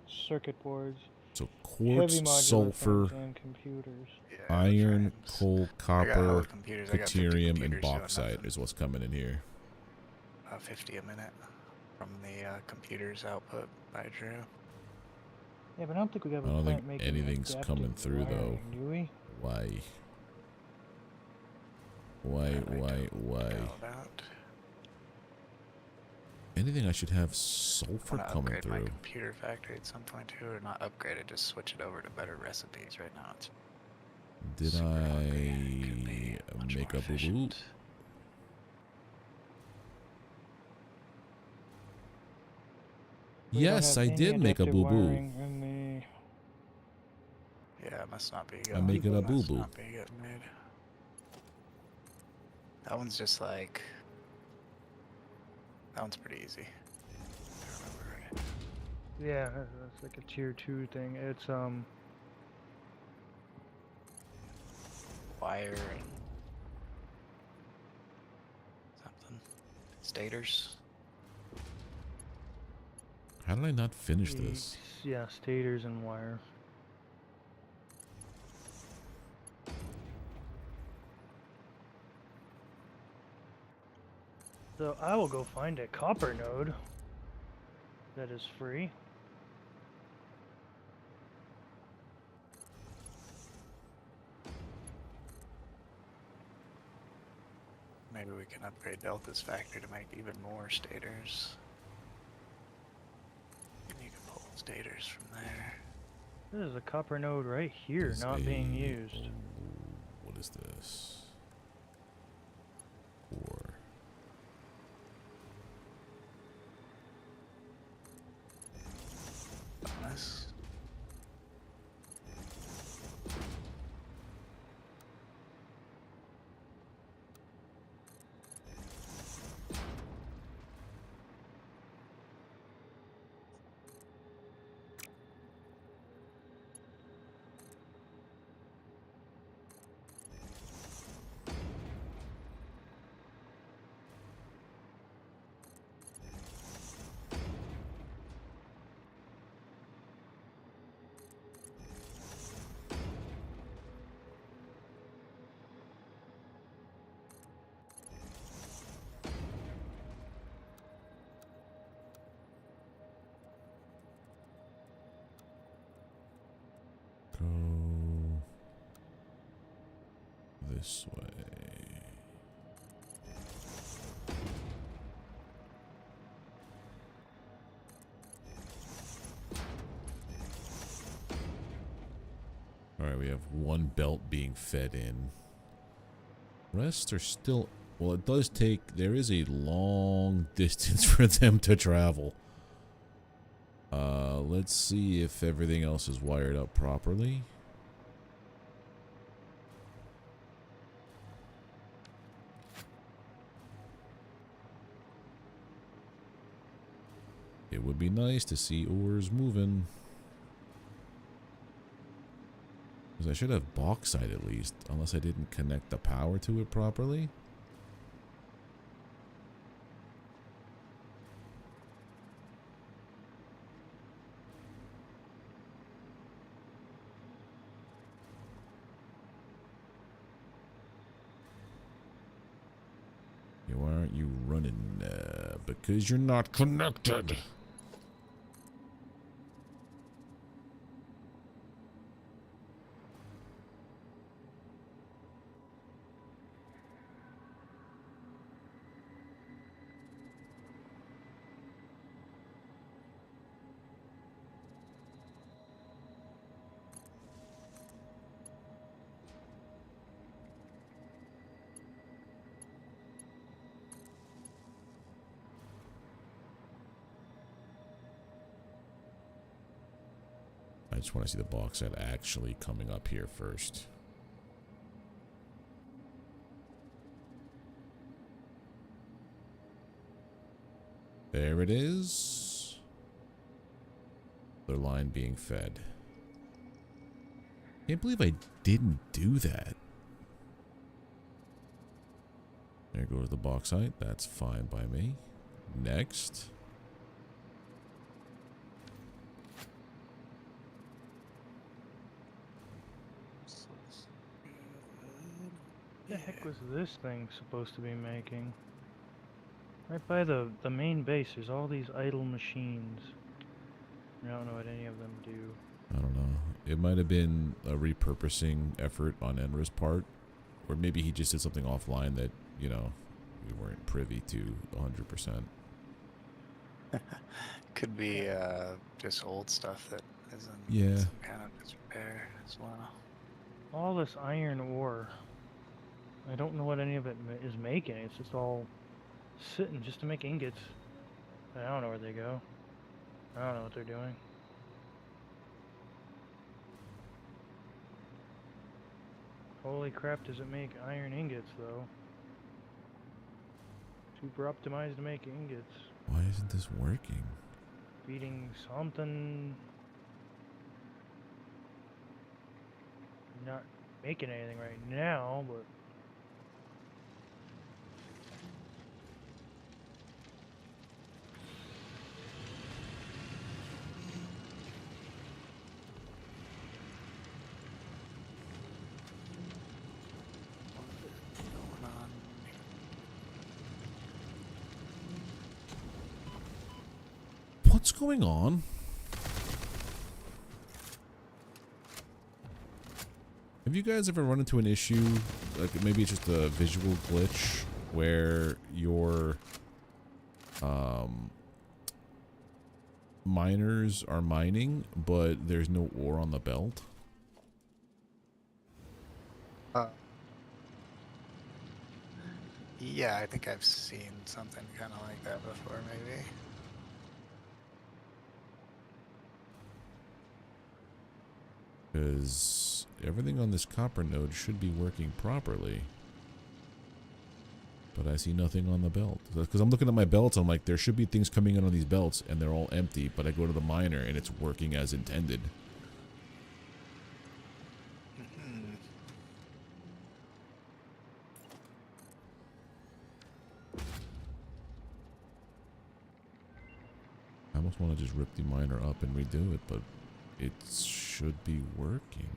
circuit boards, So heavy quartz, modular sulfur, frames, and computers. Yeah, iron, frames. coal, I got copper, computers. I got 50 deuterium, and computers doing bauxite nothing. is what's coming in here. 50 a minute from the computers output I drew. Yeah, but I don't think we have I a don't plant think making anything's coming adaptive through, though. wiring, do we? Why? Why? About. Anything I should have sulfur I'm gonna coming upgrade my through. computer factory at some point too, or not upgrade it, just switch it over to better recipes. Right now it's Did super I hungry. Could be much make more a boo-boo? efficient. We don't Yes, have I any did make a adaptive boo-boo. wiring in Yeah, it must not be good. I'm making a Must boo-boo. not be good made. That one's just like. That one's pretty easy. If I remember right. the. Yeah, that's like a tier 2 thing. It's Wire and something. Stators. How did I not finish this? Yeah, stators and wire. So I will go find a copper node that is free. Maybe we can upgrade Delta's factory to make even more stators. And you can pull stators from there. There's a copper node right here, There's not being a- used. oh, what is this? 4. Bonus. Go this way. All right, we have 1 belt being fed in. Rest are still Well, it does take... There is a long distance for them to travel. Let's see if everything else is wired up properly. It would be nice to see ores moving. Because I should have bauxite at least, unless I didn't connect the power to it properly. Why aren't you running? Because you're not connected. I just want to see the bauxite actually coming up here first. There it is. Their line being fed. Can't believe I didn't do that. There goes the bauxite. That's fine by me. Next. What the heck was this thing supposed to be making? Right by the main base, there's all these idle machines. I don't know what any of them do. I don't know. It might have been a repurposing effort on Enra's part. Or maybe he just did something offline that, you know, we weren't privy to 100%. Could be just old stuff that isn't Yeah. some kind of disrepair as well. All this iron ore. I don't know what any of it is making. It's just all sitting just to make ingots. I don't know where they go. I don't know what they're doing. Holy crap, does it make iron ingots though? Super optimized to make ingots. Why isn't this working? Feeding something. Not making anything right now, but Going on. What's going on? Have you guys ever run into an issue, like maybe it's just a visual glitch, where your miners are mining, but there's no ore on the belt? Yeah, I think I've seen something kind of like that before, maybe. Because everything on this copper node should be working properly. But I see nothing on the belt. Because I'm looking at my belts, I'm like, there should be things coming in on these belts, and they're all empty. But I go to the miner, and it's working as intended. Mhm. I almost want to just rip the miner up and redo it, but it should be working.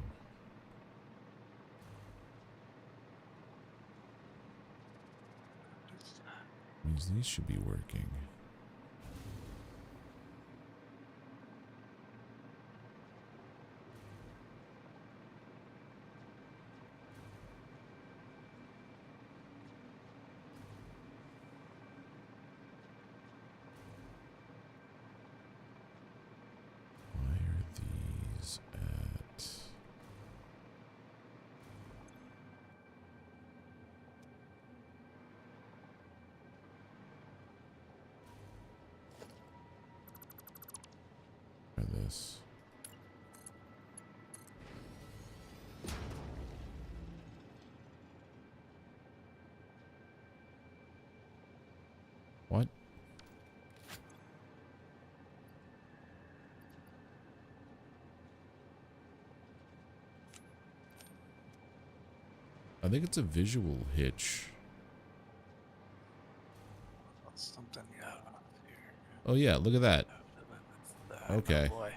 Means these should be working. Why are these at... try this. What? I think it's a visual hitch. Something got off here. Oh yeah, look at that. Okay. Oh boy.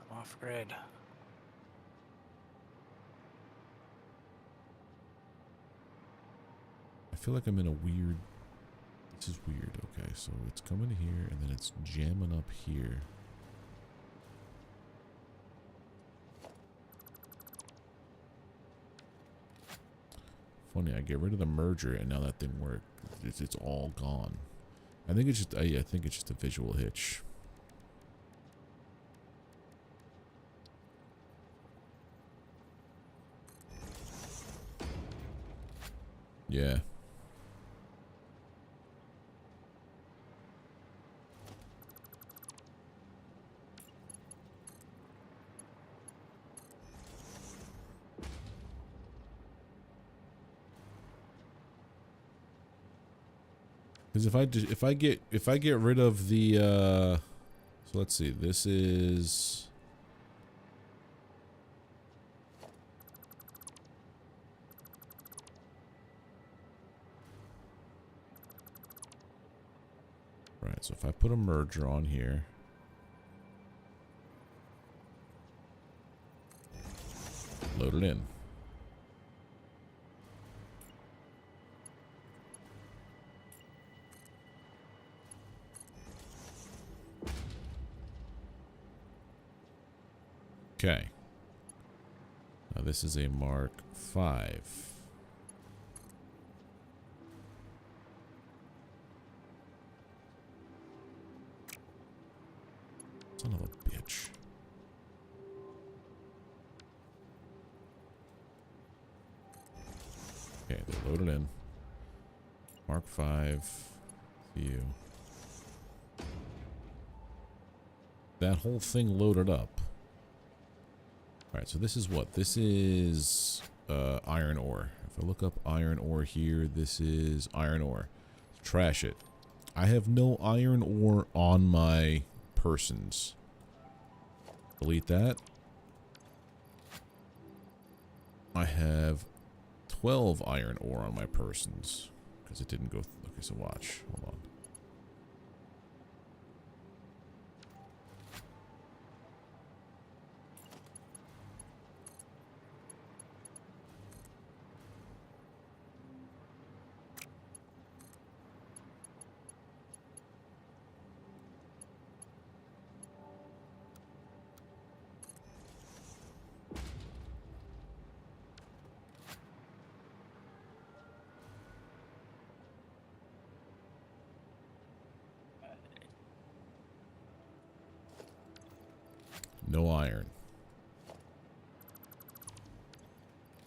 I'm off grid. I feel like I'm in a weird... This is weird. Okay, so it's coming here and then it's jamming up here. Funny, I get rid of the merger and now that didn't work. It's all gone. I think it's just I think it's just a visual hitch. Yeah. Because if I get rid of the so let's see, this is right, so if I put a merger on here, load it in. Okay. Now this is a Mark 5. Son of a bitch. Okay, they loaded in. Mark 5. View. That whole thing loaded up. Alright, so this is what? This is iron ore. If I look up iron ore here, this is iron ore. Trash it. I have no iron ore on my persons. Delete that. I have 12 iron ore on my persons. Because it didn't go... Okay, so watch. Hold on. No iron.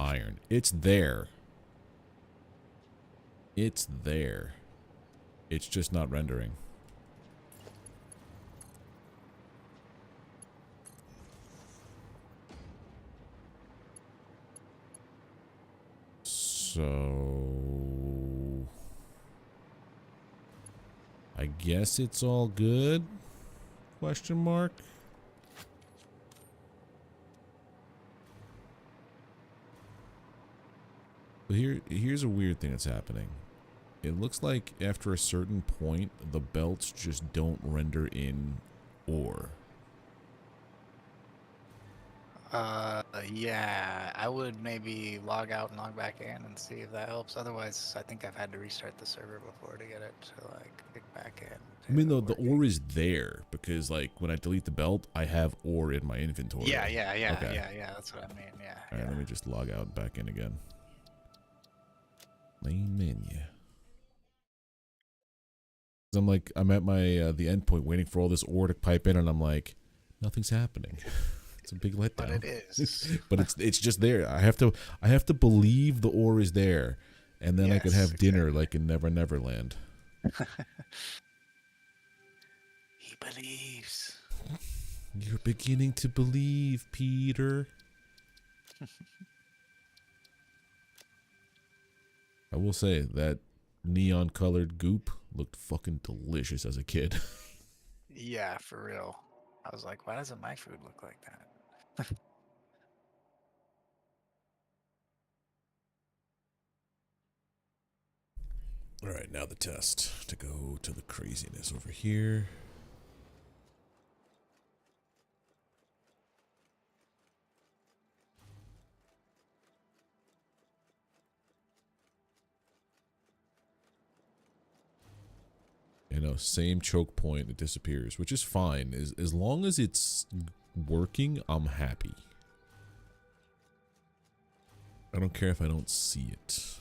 Iron. It's there. It's there. It's just not rendering. So... I guess it's all good? Question mark? But here's a weird thing that's happening. It looks like after a certain point, the belts just don't render in ore. Yeah, I would maybe log out and log back in and see if that helps. Otherwise, I think I've had to restart the server before to get it to like kick back in. I mean, though, the ore is there because, like, when I delete the belt, I have ore in my inventory. Yeah, Okay. yeah. That's what I mean. Yeah. All right, let me just log out and back in again. Main menu. I'm like, I'm at my the end point, waiting for all this ore to pipe in, and I'm like, nothing's happening. It's a big letdown. But it is. But it's just there. I have to believe the ore is there, and then I could have dinner like in Never Never Land. He believes. You're beginning to believe, Peter. I will say that neon colored goop looked fucking delicious as a kid. Yeah, for real. I was like, why doesn't my food look like that? All right, now the test to go to the craziness over here. You know, same choke point, it disappears, which is fine. As long as it's working, I'm happy. I don't care if I don't see it.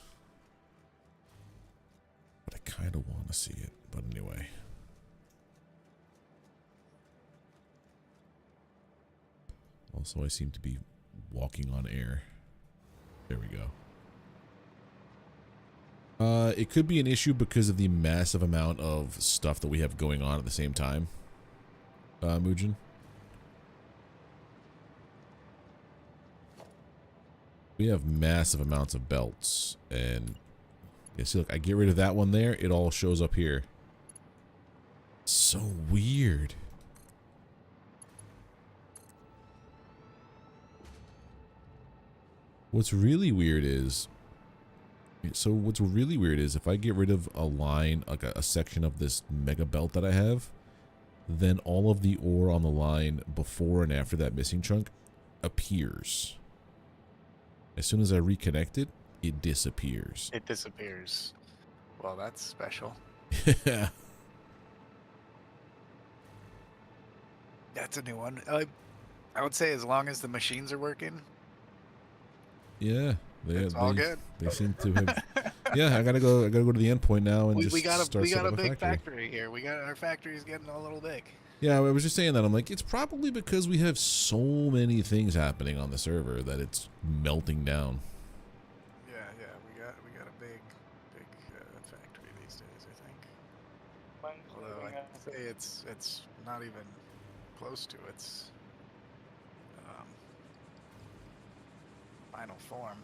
But I kind of want to see it. But anyway. Also, I seem to be walking on air. There we go. It could be an issue because of the massive amount of stuff that we have going on at the same time. Muujin. We have massive amounts of belts, and yeah, see, look, I get rid of that one there, it all shows up here. So weird. What's really weird is, if I get rid of a line, like a section of this mega belt that I have, then all of the ore on the line before and after that missing chunk appears. As soon as I reconnect it, it disappears. It disappears. Well, that's special. Yeah. That's a new one. I would say as long as the machines are working, Yeah. it's all good. They seem to have. Yeah, I gotta go to the endpoint now and We got a big factory here. Our factory's getting a little big. Yeah, I was just saying that. I'm like, it's probably because we have so many things happening on the server that it's melting down. Yeah, we got a big factory these days, I think. Although I'd say it's not even close to its final form.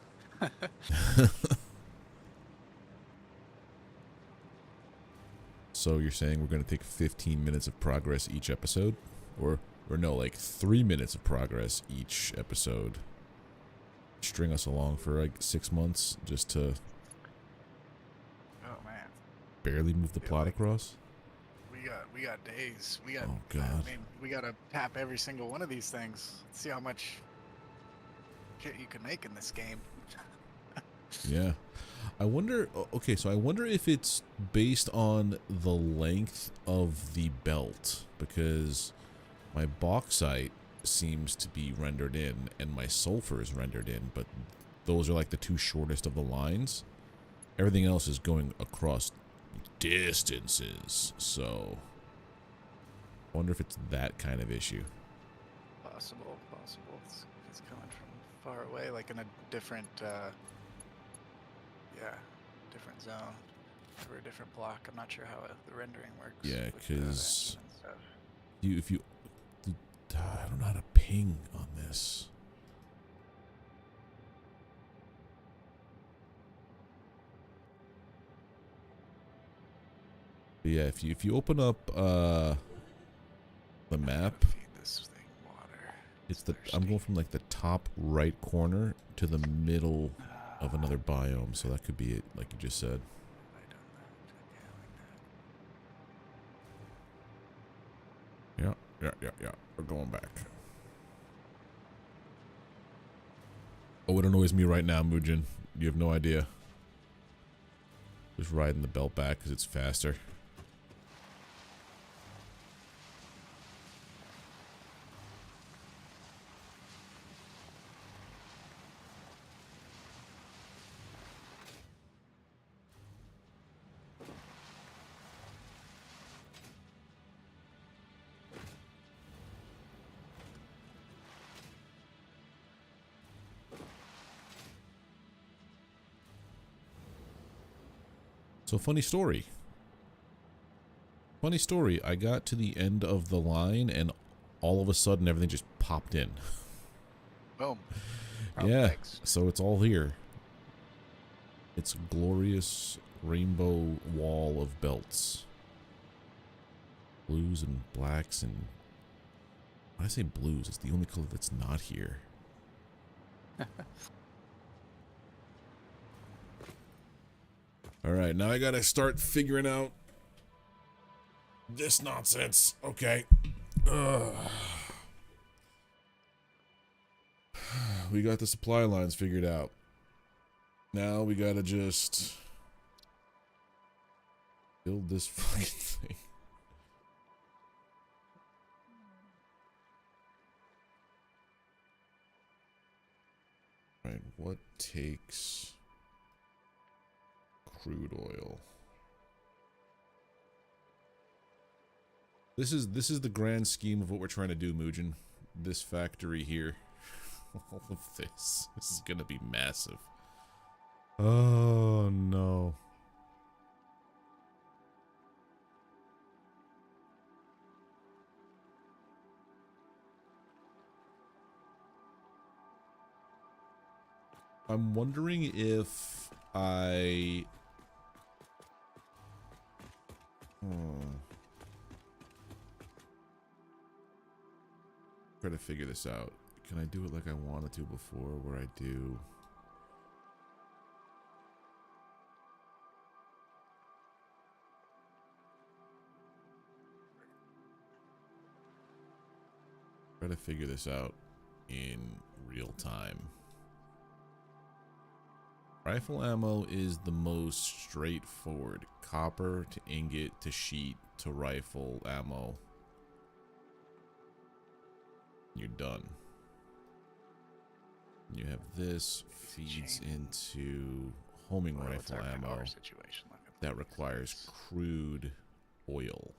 So you're saying we're going to take 15 minutes of progress each episode? Or no, like 3 minutes of progress each episode. String us along for like 6 months just to Oh man. barely move the plot like across? We got days. Oh, God. I mean, we gotta tap every single one of these things. See how much shit you can make in this game. Yeah. I wonder, okay, so I wonder if it's based on the length of the belt, because my bauxite seems to be rendered in and my sulfur is rendered in, but those are like the two shortest of the lines. Everything else is going across distances, so I wonder if it's that kind of issue. Possible. It's coming from far away, like in a different different zone for a different block. I'm not sure how the rendering works. Yeah, with, because and stuff. I don't know how to ping on this. But yeah, if you open up the map, Feed this thing water. it's I'm going from like the top right corner to the middle of another biome, so that could be it, like you just said. I done that. Yeah, like that. Yeah. We're going back. Oh, it annoys me right now, Muujin. You have no idea. Just riding the belt back because it's faster. So funny story. I got to the end of the line and all of a sudden everything just popped in. Boom. Yeah, Fixed. so it's all here. It's a glorious rainbow wall of belts. Blues and blacks and... When I say blues, it's the only color that's not here. Alright, now I gotta start figuring out this nonsense. Okay. Ugh. We got the supply lines figured out. Now we gotta just build this fucking thing. Right, what takes crude oil? This is the grand scheme of what we're trying to do, Muujin. This factory here. All of this. This is gonna be massive. Oh no. I'm wondering if I... Try to figure this out. Can I do it like I wanted to before, where I do... Try to figure this out in real time. Rifle ammo is the most straightforward. Copper to ingot to sheet to rifle ammo. You're done. You have this feeds into homing rifle ammo that requires crude oil.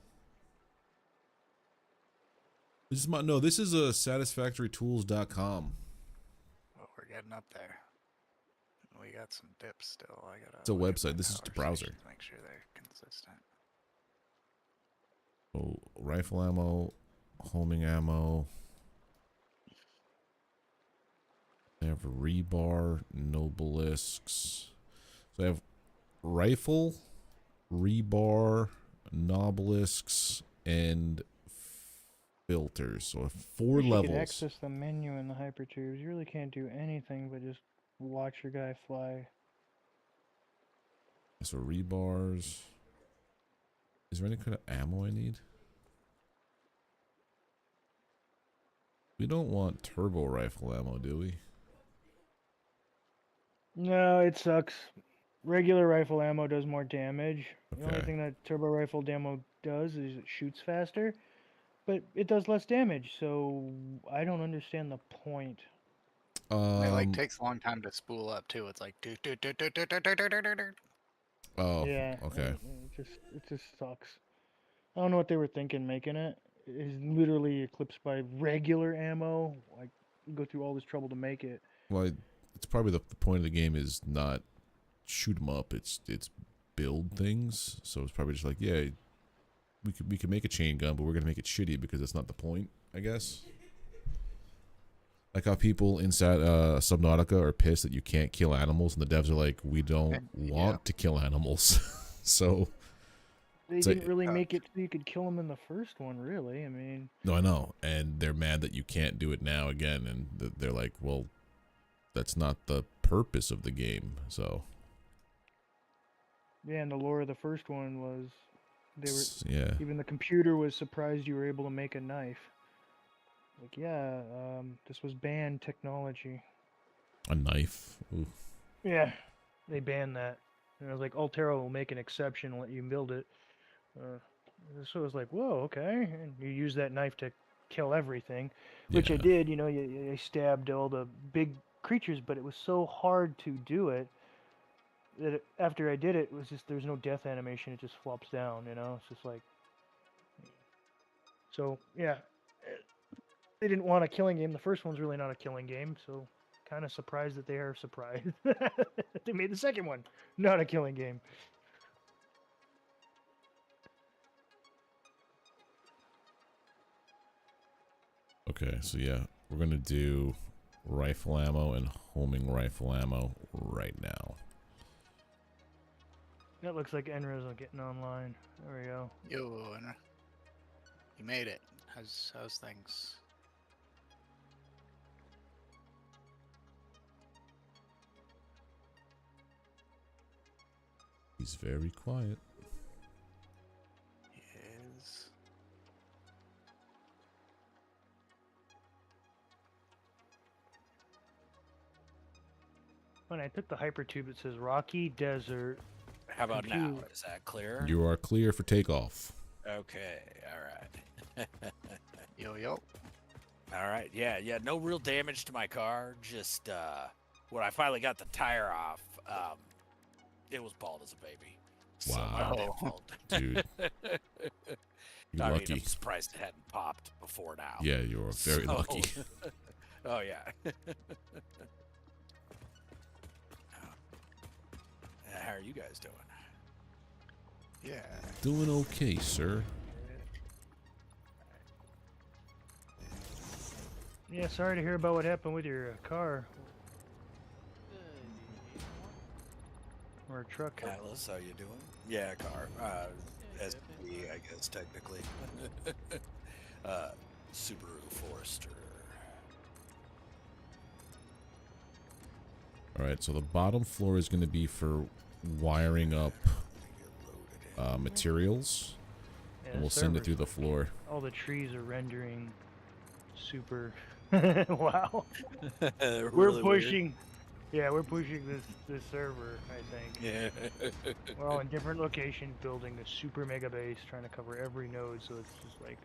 This is no, this is a satisfactorytools.com. Well, we're getting up there. We got some dips still. I gotta. It's a website. This is just a browser. To make sure they're consistent. So rifle ammo, homing ammo. I have rebar, nobelisks. So I have rifle, rebar, nobelisks, and filters. So I have 4 levels. You can access the menu in the hypertubes. You really can't do anything but just watch your guy fly. So rebars. Is there any kind of ammo I need? We don't want turbo rifle ammo, do we? No, it sucks. Regular rifle ammo does more damage. The only Okay. thing that turbo rifle ammo does is it shoots faster, but it does less damage, so I don't understand the point. It like takes a long time to spool up too. It's like Oh, Yeah. okay. It just sucks. I don't know what they were thinking making it. It is literally eclipsed by regular ammo. Like, you go through all this trouble to make it. Well, it's probably the point of the game is not shoot 'em up. It's build things. So it's probably just like, yeah, we could make a chain gun, but we're gonna make it shitty because that's not the point, I guess. Like how people inside Subnautica are pissed that you can't kill animals, and the devs are like, we don't want to kill animals. So They didn't really make it so you could kill them in the first one, really. I mean... No, I know. And they're mad that you can't do it now again. And they're like, well, that's not the purpose of the game. So... Yeah, and the lore of the first one was... They were... Yeah. Even the computer was surprised you were able to make a knife. Like, yeah, this was banned technology. A knife? Oof. Yeah, they banned that. And I was like, Altera will make an exception and let you build it. So it was like, whoa, okay. And you use that knife to kill everything, which I did. You know, I stabbed all the big creatures, but it was so hard to do it that after I did it, it was just, there's no death animation. It just flops down, you know? It's just like... So, yeah. They didn't want a killing game. The first one's really not a killing game, so kind of surprised that they are surprised. They made the second one not a killing game. Okay, so yeah, we're gonna do rifle ammo and homing rifle ammo right now. That looks like Enra's getting online. There we go. Yo, you made it. How's things? He's very quiet. Yes. When I took the hypertube, it says Rocky Desert. How about now? Compute. Is that clear? You are clear for takeoff. Okay, all right. Yo. All right, yeah, no real damage to my car. Just when I finally got the tire off, it was bald as a baby. So my Wow. damn fault. Dude. You're I mean, lucky. I'm surprised it hadn't popped before now. Yeah, you're very So- lucky. Oh yeah. How are you guys doing? Yeah. Doing okay, sir. Yeah, sorry to hear about what happened with your car. Or a truck. Atlas, how you doing? Yeah, car. SUV, I guess technically. Subaru Forester. Alright, so the bottom floor is going to be for wiring up materials. Yeah, And we'll the send it server's- through the floor. All the trees are rendering super. Wow. We're Really weird. pushing. Yeah, we're pushing this server, I think. Yeah. We're all in different locations building a super mega base, trying to cover every node, so it's just like,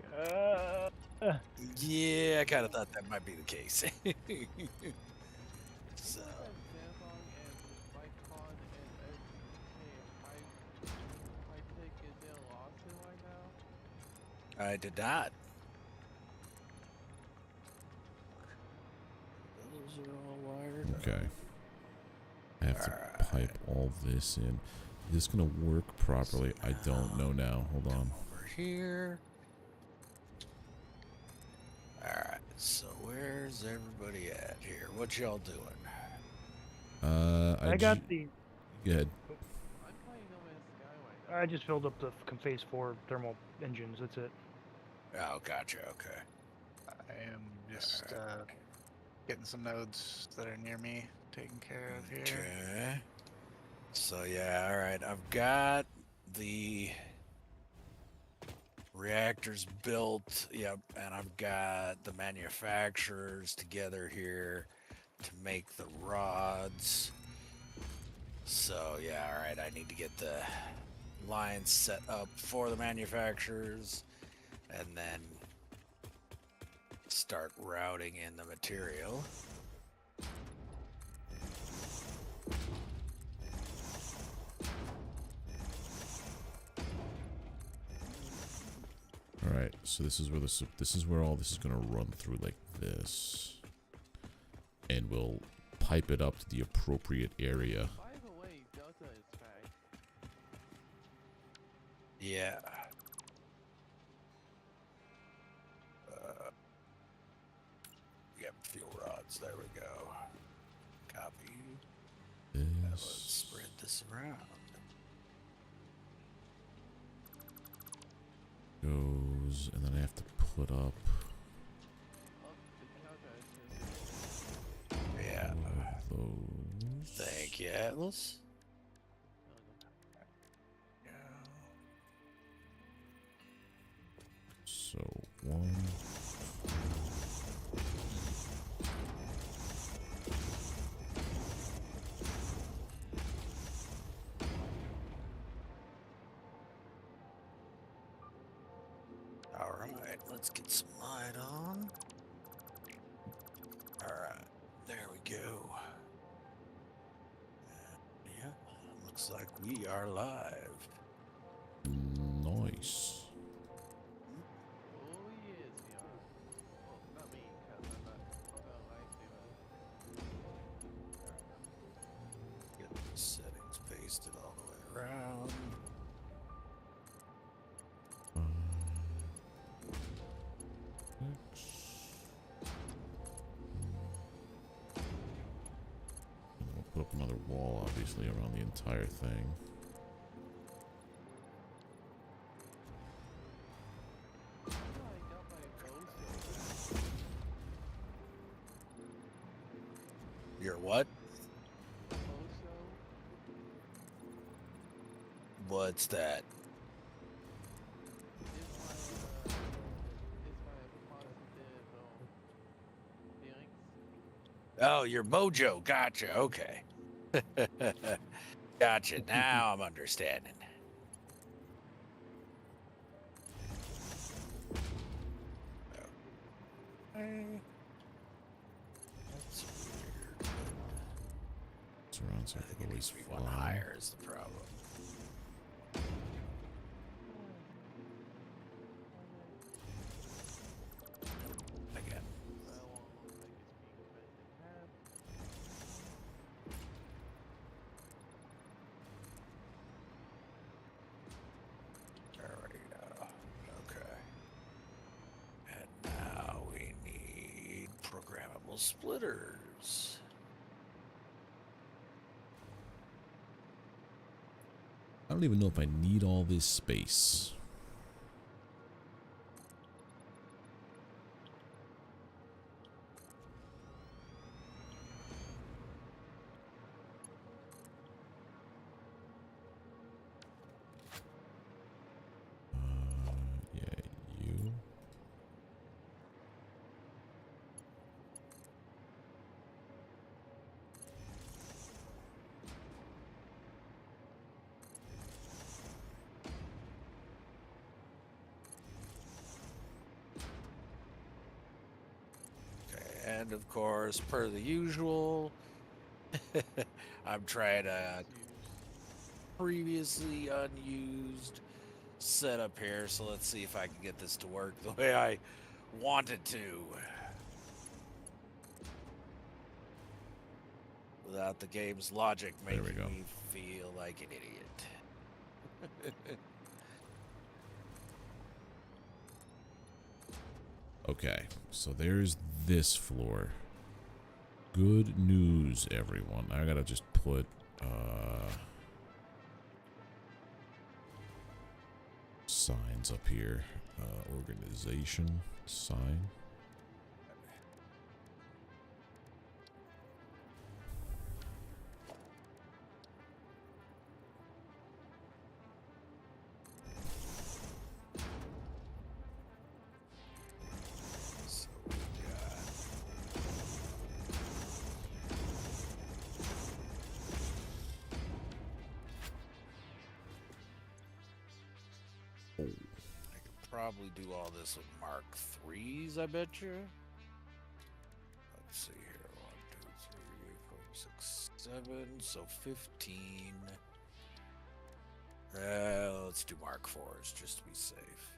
Yeah, I kind of thought that might be the case. So, I did not. Those are all wired. Okay. I have to pipe all this in. Is this going to work properly? I don't know now. Hold on. Over here. Alright, so where's everybody at here? What y'all doing? I got the. Go ahead. I just filled up the phase 4 thermal engines. That's it. Oh, gotcha, okay. I am just getting some nodes that are near me taken care of here. Okay. So yeah, alright. I've got the reactors built, yep, and I've got the manufacturers together here to make the rods. So yeah, alright, I need to get the lines set up for the manufacturers and then start routing in the material. All right. So this is where all this is going to run through like this. And we'll pipe it up to the appropriate area. Yeah. Yep, fuel rods. There we go. Copy. Now let's This. spread this around. Goes, and then I have to put up Yeah. all of those. Thank you, Atlas. Yeah. So one. All right, let's get some light on. All right, there we go. Yeah, looks like we are live. Nice. Get the settings pasted all the way around. Six. another wall, obviously, around the entire thing. Your what? What's that? Oh, your mojo. Gotcha. Okay. Gotcha. Now I'm understanding. That's weird. Surround I circle think it needs always to be one fly. higher is the problem. Again. There we go. Okay. And now we need programmable splitters. I don't even know if I need all this space. Yeah, you. And of course, per the usual, I'm trying a previously unused setup here. So let's see if I can get this to work the way I want it to. Without the game's logic There making we go. me feel like an idiot. Okay, so there's this floor. Good news, everyone. I gotta just put, signs up here. Organization, sign. So we got Oh, I could probably do all this with Mark 3s, I bet you. Let's see here. 1, 2, 3, 4, 6, 7. So 15. Let's do Mark 4s just to be safe.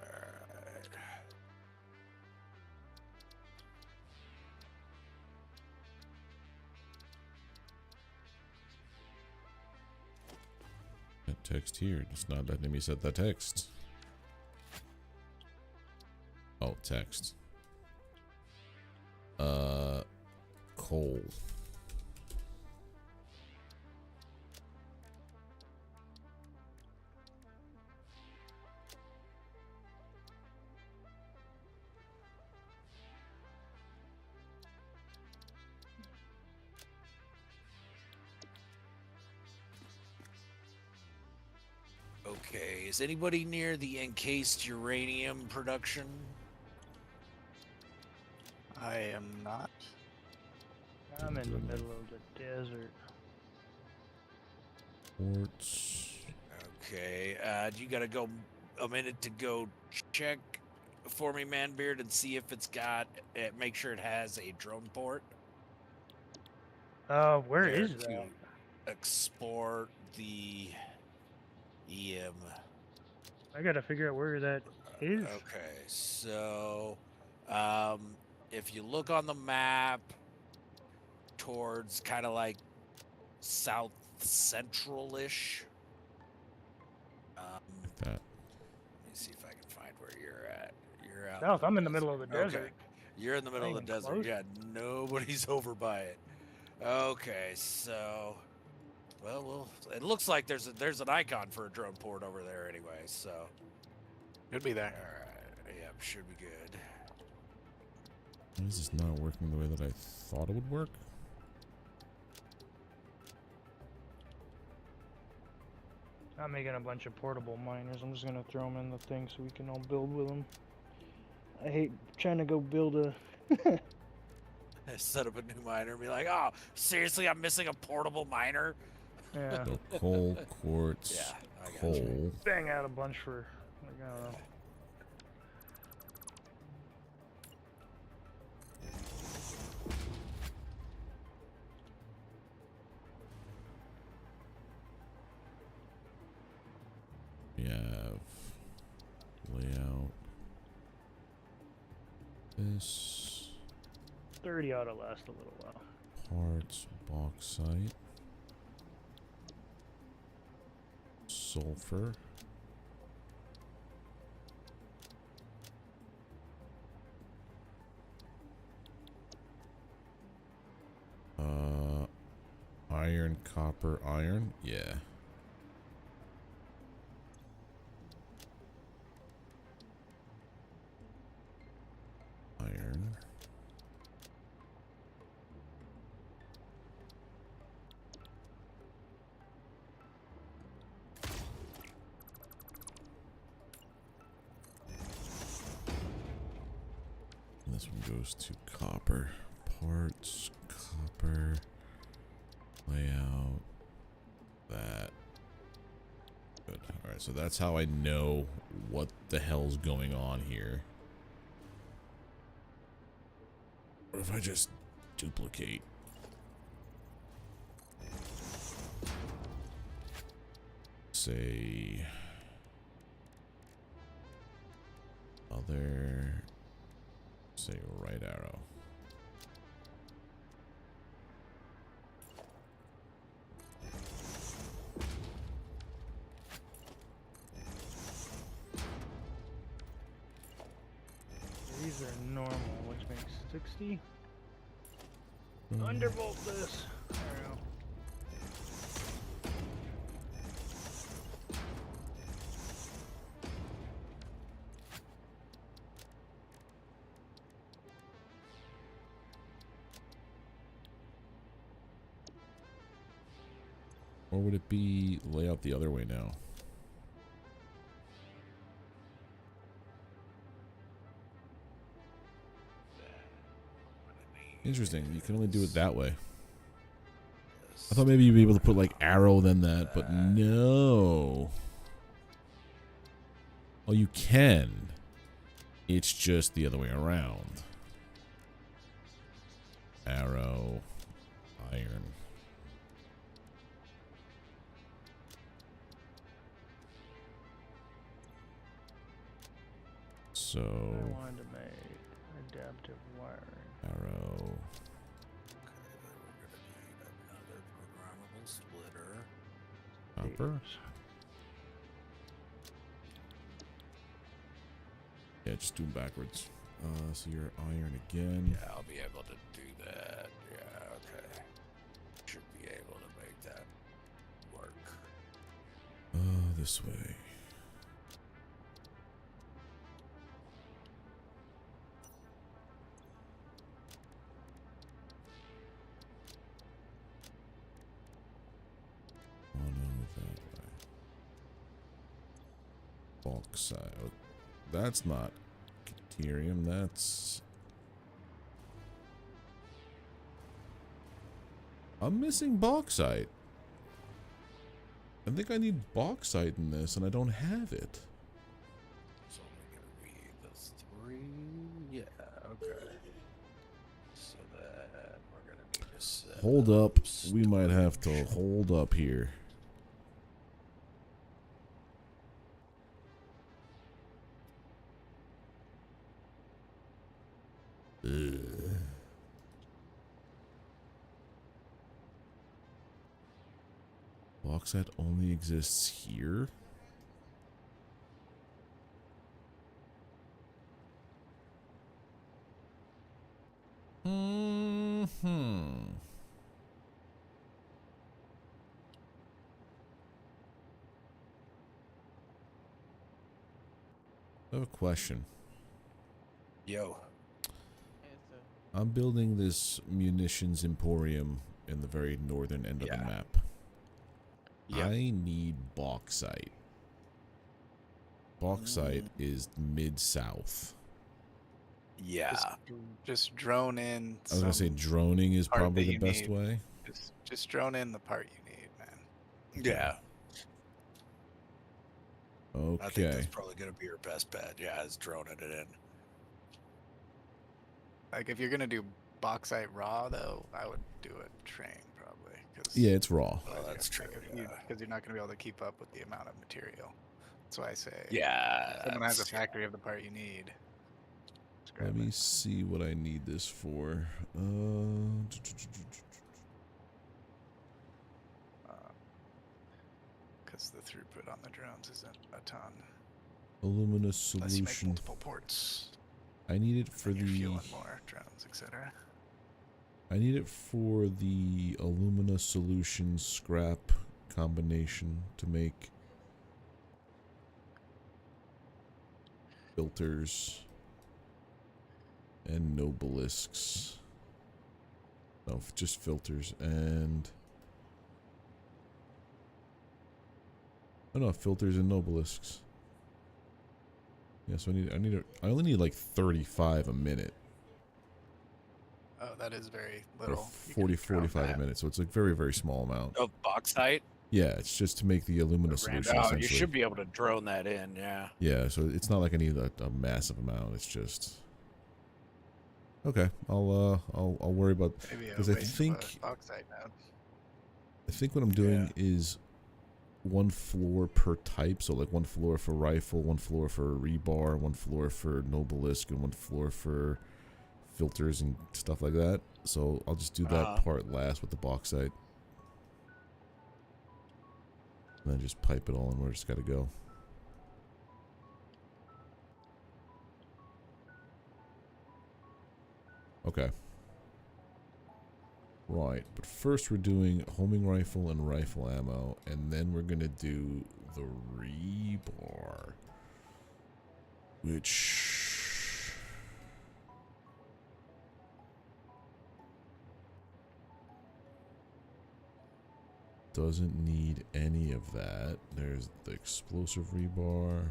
Alright. that text here. It's not letting me set that text. Oh, text. Coal. Okay, is anybody near the encased uranium production? I am not. I'm in the middle of the desert. Ports. Okay, you gotta go a minute to go check for me, Manbeard, and see if it's got, make sure it has a drone port. Where there is to that? export the EM. I gotta figure out where that is. Okay, so if you look on the map towards kind of like south central-ish, That. let me see if I can find where you're at. You're out. South, I'm in the middle of the Okay. desert. You're in the middle of the even desert. close. Yeah, nobody's over by it. Okay, so well, it looks like there's an icon for a drone port over there anyway. So Could be all there. right, yep, should be good. Why is this not working the way that I thought it would work? I'm making a bunch of portable miners. I'm just gonna throw them in the thing so we can all build with them. I hate trying to go build a. Set up a new miner and be like, oh, seriously, I'm missing a portable miner. Yeah. So coal, quartz, Yeah, I got you. coal. Bang out a bunch for. Like, I don't know. We have layout. This 30 ought to last a little while. parts, bauxite, sulfur. Iron, copper, iron. Yeah. Iron. And this one goes to copper. Parts, copper, layout, that. Good. Alright, so that's how I know what the hell's going on here. What if I just duplicate? Say other, say right arrow. These are normal, which makes 60. Mm. Undervolt this. There we go. Or would it be layout the other way now? Interesting. You can only do it that way. I thought maybe you'd be able to put like arrow then that, but no. Oh, you can. It's just the other way around. Arrow, iron. So, I wanted to make adaptive wiring. arrow. Okay, then we're gonna need another programmable splitter. Copper? Daters. Yeah, just do them backwards. So you're iron again. Yeah, I'll be able to do that. Yeah, okay. Should be able to make that work. This way. Oh no, that way. Bauxite. Oh, that's not deuterium, that's... I'm missing bauxite. I think I need bauxite in this, and I don't have it. It's only gonna be the 3. Yeah, okay. So that we're gonna need to set Hold up. storage. We might have to hold up here. Ugh. Bauxite only exists here? Hmm. I have a question. Yo. Answer. I'm building this munitions emporium in the very northern end of the Yeah. map. Yep. I need bauxite. Bauxite is mid-south. Yeah. Just drone in. I was gonna say some droning is part probably that the you best need. way. Just drone in the part you need, man. Yeah. I think Okay. that's probably going to be your best bet. Yeah, is droning it in. Like if you're gonna do bauxite raw, though, I would do a train probably. Cause Yeah, it's raw. Oh, that's true. Because Yeah. you're not gonna be able to keep up with the amount of material. That's why I say. Yeah. If someone has a that's- factory of the part you need. just Let grab me it. see what I need this for. Because the throughput on the drones isn't a ton. Alumina Unless you make solution. multiple ports. I need it for And you're the. fueling more drones, etc. I need it for the alumina solution scrap combination to make filters and no obelisks. No, just filters and oh no, filters and no obelisks. Yeah, so I only need like 35 a minute. Oh, that is very Or little. You can 40, drone 45 a that. minute, so it's a very, very small amount. Of bauxite? Yeah, it's just to make the alumina solution, Oh, essentially. you should be able to drone that in, yeah. Yeah, so it's not like I need a massive amount. It's just okay. I'll worry about Maybe a 'cause I waste of a think- bauxite node. I think what I'm doing is one floor per type. So like one floor for rifle, one floor for rebar, one floor for nobelisk, and one floor for filters and stuff like that. So I'll just do that part last with the bauxite. And then just pipe it all in where it's got to go. Okay. Right, but first we're doing homing rifle and rifle ammo, and then we're gonna do the rebar, which doesn't need any of that. There's the explosive rebar.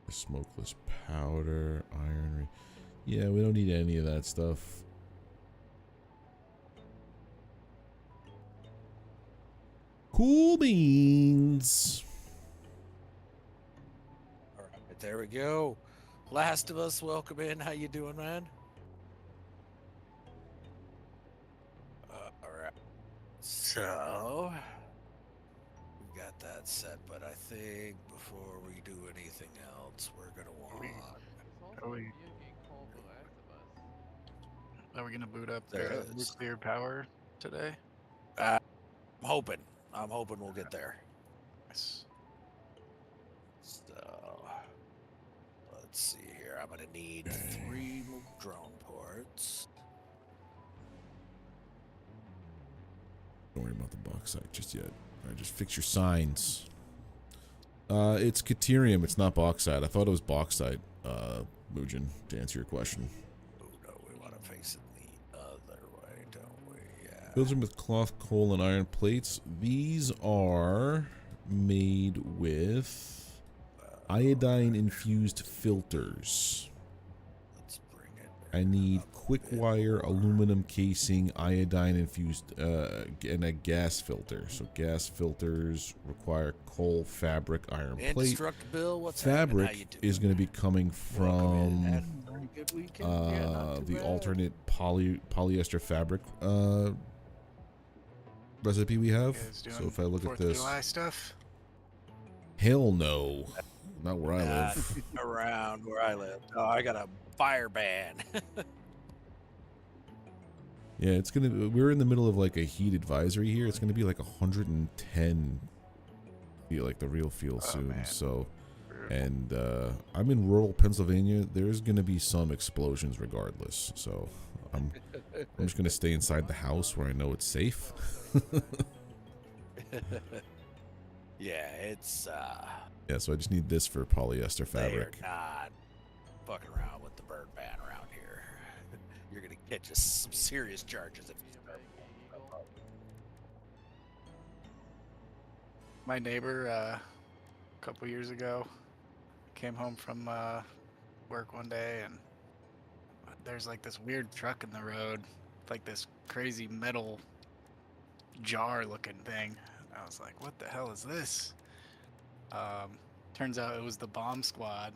The smokeless powder, iron. Yeah, we don't need any of that stuff. Cool beans. All right, there we go. Last of Us, welcome in. How you doing, man? All right. So we got that set, but I think before we do anything else, we're gonna want. There's also Are a we- video game called The Last of Us. Are we gonna boot up There the is. nuclear power today? I'm hoping we'll get there. Yes. So let's see here. I'm gonna need 3 drone ports. Don't worry about the bauxite just yet. Alright, just fix your signs. It's Caterium, it's not bauxite. I thought it was bauxite, Mugen, to answer your question. Oh no, we want to face it the other way, don't we? Yeah. Builds them with cloth, coal, and iron plates. These are made with iodine-infused filters. Let's bring it. I need up a quick bit wire, more. aluminum casing, iodine-infused, and a gas filter. So gas filters require coal, fabric, iron plate. Indestructible, what's happening? How you Fabric doing? is going to be coming Welcome in. from Had a pretty good weekend. Yeah, not too the bad. alternate polyester fabric recipe we have. You guys doing So if I look 4th at of this, July stuff? hell no, not where I Not live. around where I live. Oh, I got a fire ban. Yeah, it's gonna. We're in the middle of like a heat advisory here. It's gonna be like 110. Feel like the real feel Oh, soon. man. So, Brutal. and I'm in rural Pennsylvania. There's gonna be some explosions regardless. So I'm just gonna stay inside the house where I know it's safe. Yeah, it's Yeah, so I just need this for polyester they are fabric. not fucking around with the bird ban around here. You're gonna catch us some serious charges if you Be a start. American Eagle. My neighbor, a couple years ago, came home from work one day, and there's like this weird truck in the road, like this crazy metal jar-looking thing. I was like, "What the hell is this?" Turns out it was the bomb squad,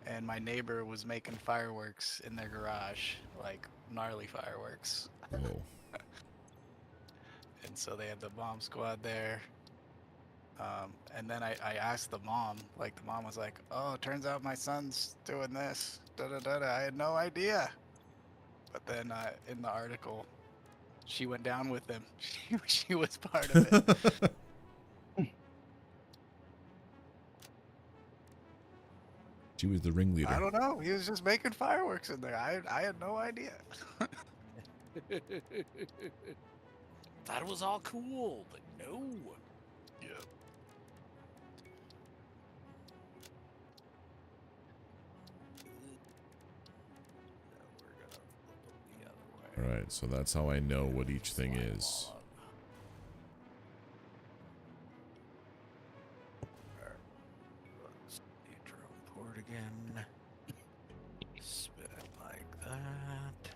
and my neighbor was making fireworks in their garage, like gnarly fireworks. Oh. And so they had the bomb squad there. And then I asked the mom, like the mom was like, "Oh, turns out my son's doing this. Da da da da." I had no idea. But then in the article, she went down with him. She was part of it. She was the ringleader. I don't know. He was just making fireworks in there. I had no idea. Thought it was all cool, but no. Yeah. We're gonna flip them the other way. Alright, so that's how I know what each thing Slide is. along. Alright, let's do drone port again. Spin it like that.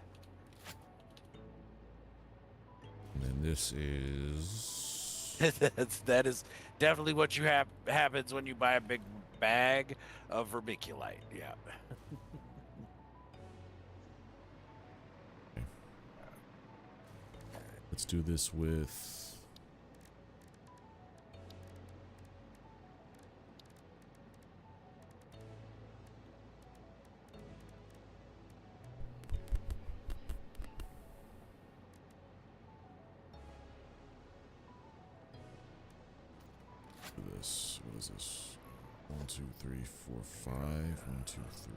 And then this is... that is definitely what you happens when you buy a big bag of vermiculite. Yeah. Let's do this with... this. What is this? 1, 2, 3, 4, 5. 1, 2, 3.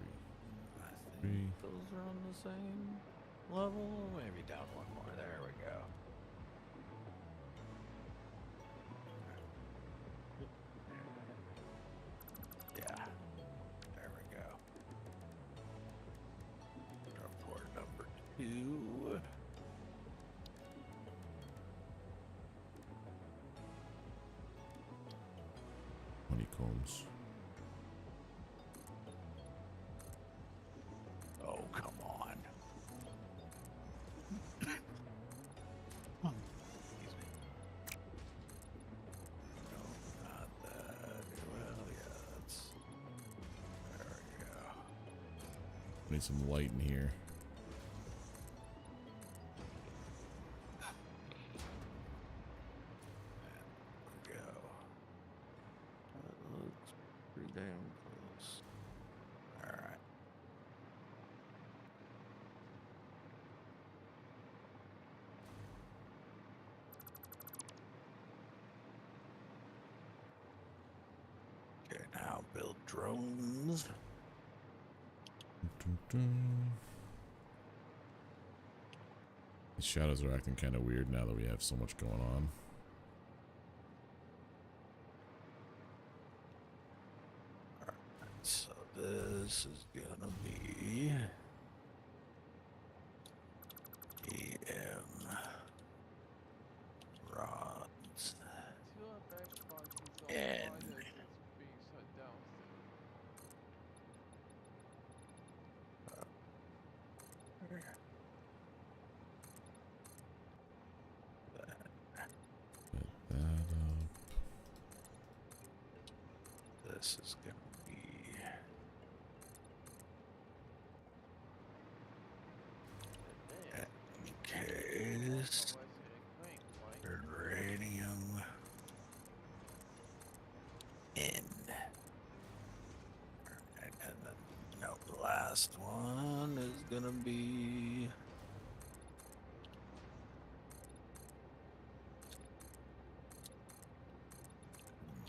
I Three. think those are on the same level. Maybe down one more. There we go. Yeah. There we go. Report number 2. Honeycombs. Oh, come on. Excuse me. No, not that. Well, yeah, that's... There we go. Need some light in here. There we go. That looks pretty damn close. Alright. Okay, now build drones. Dun, dun. The shadows are acting kind of weird now that we have so much going on. So this is gonna be EM rods. Two FX boxes on And- why this is being shut down still. That up. This is gonna be case uranium in. And then no, the last one is gonna be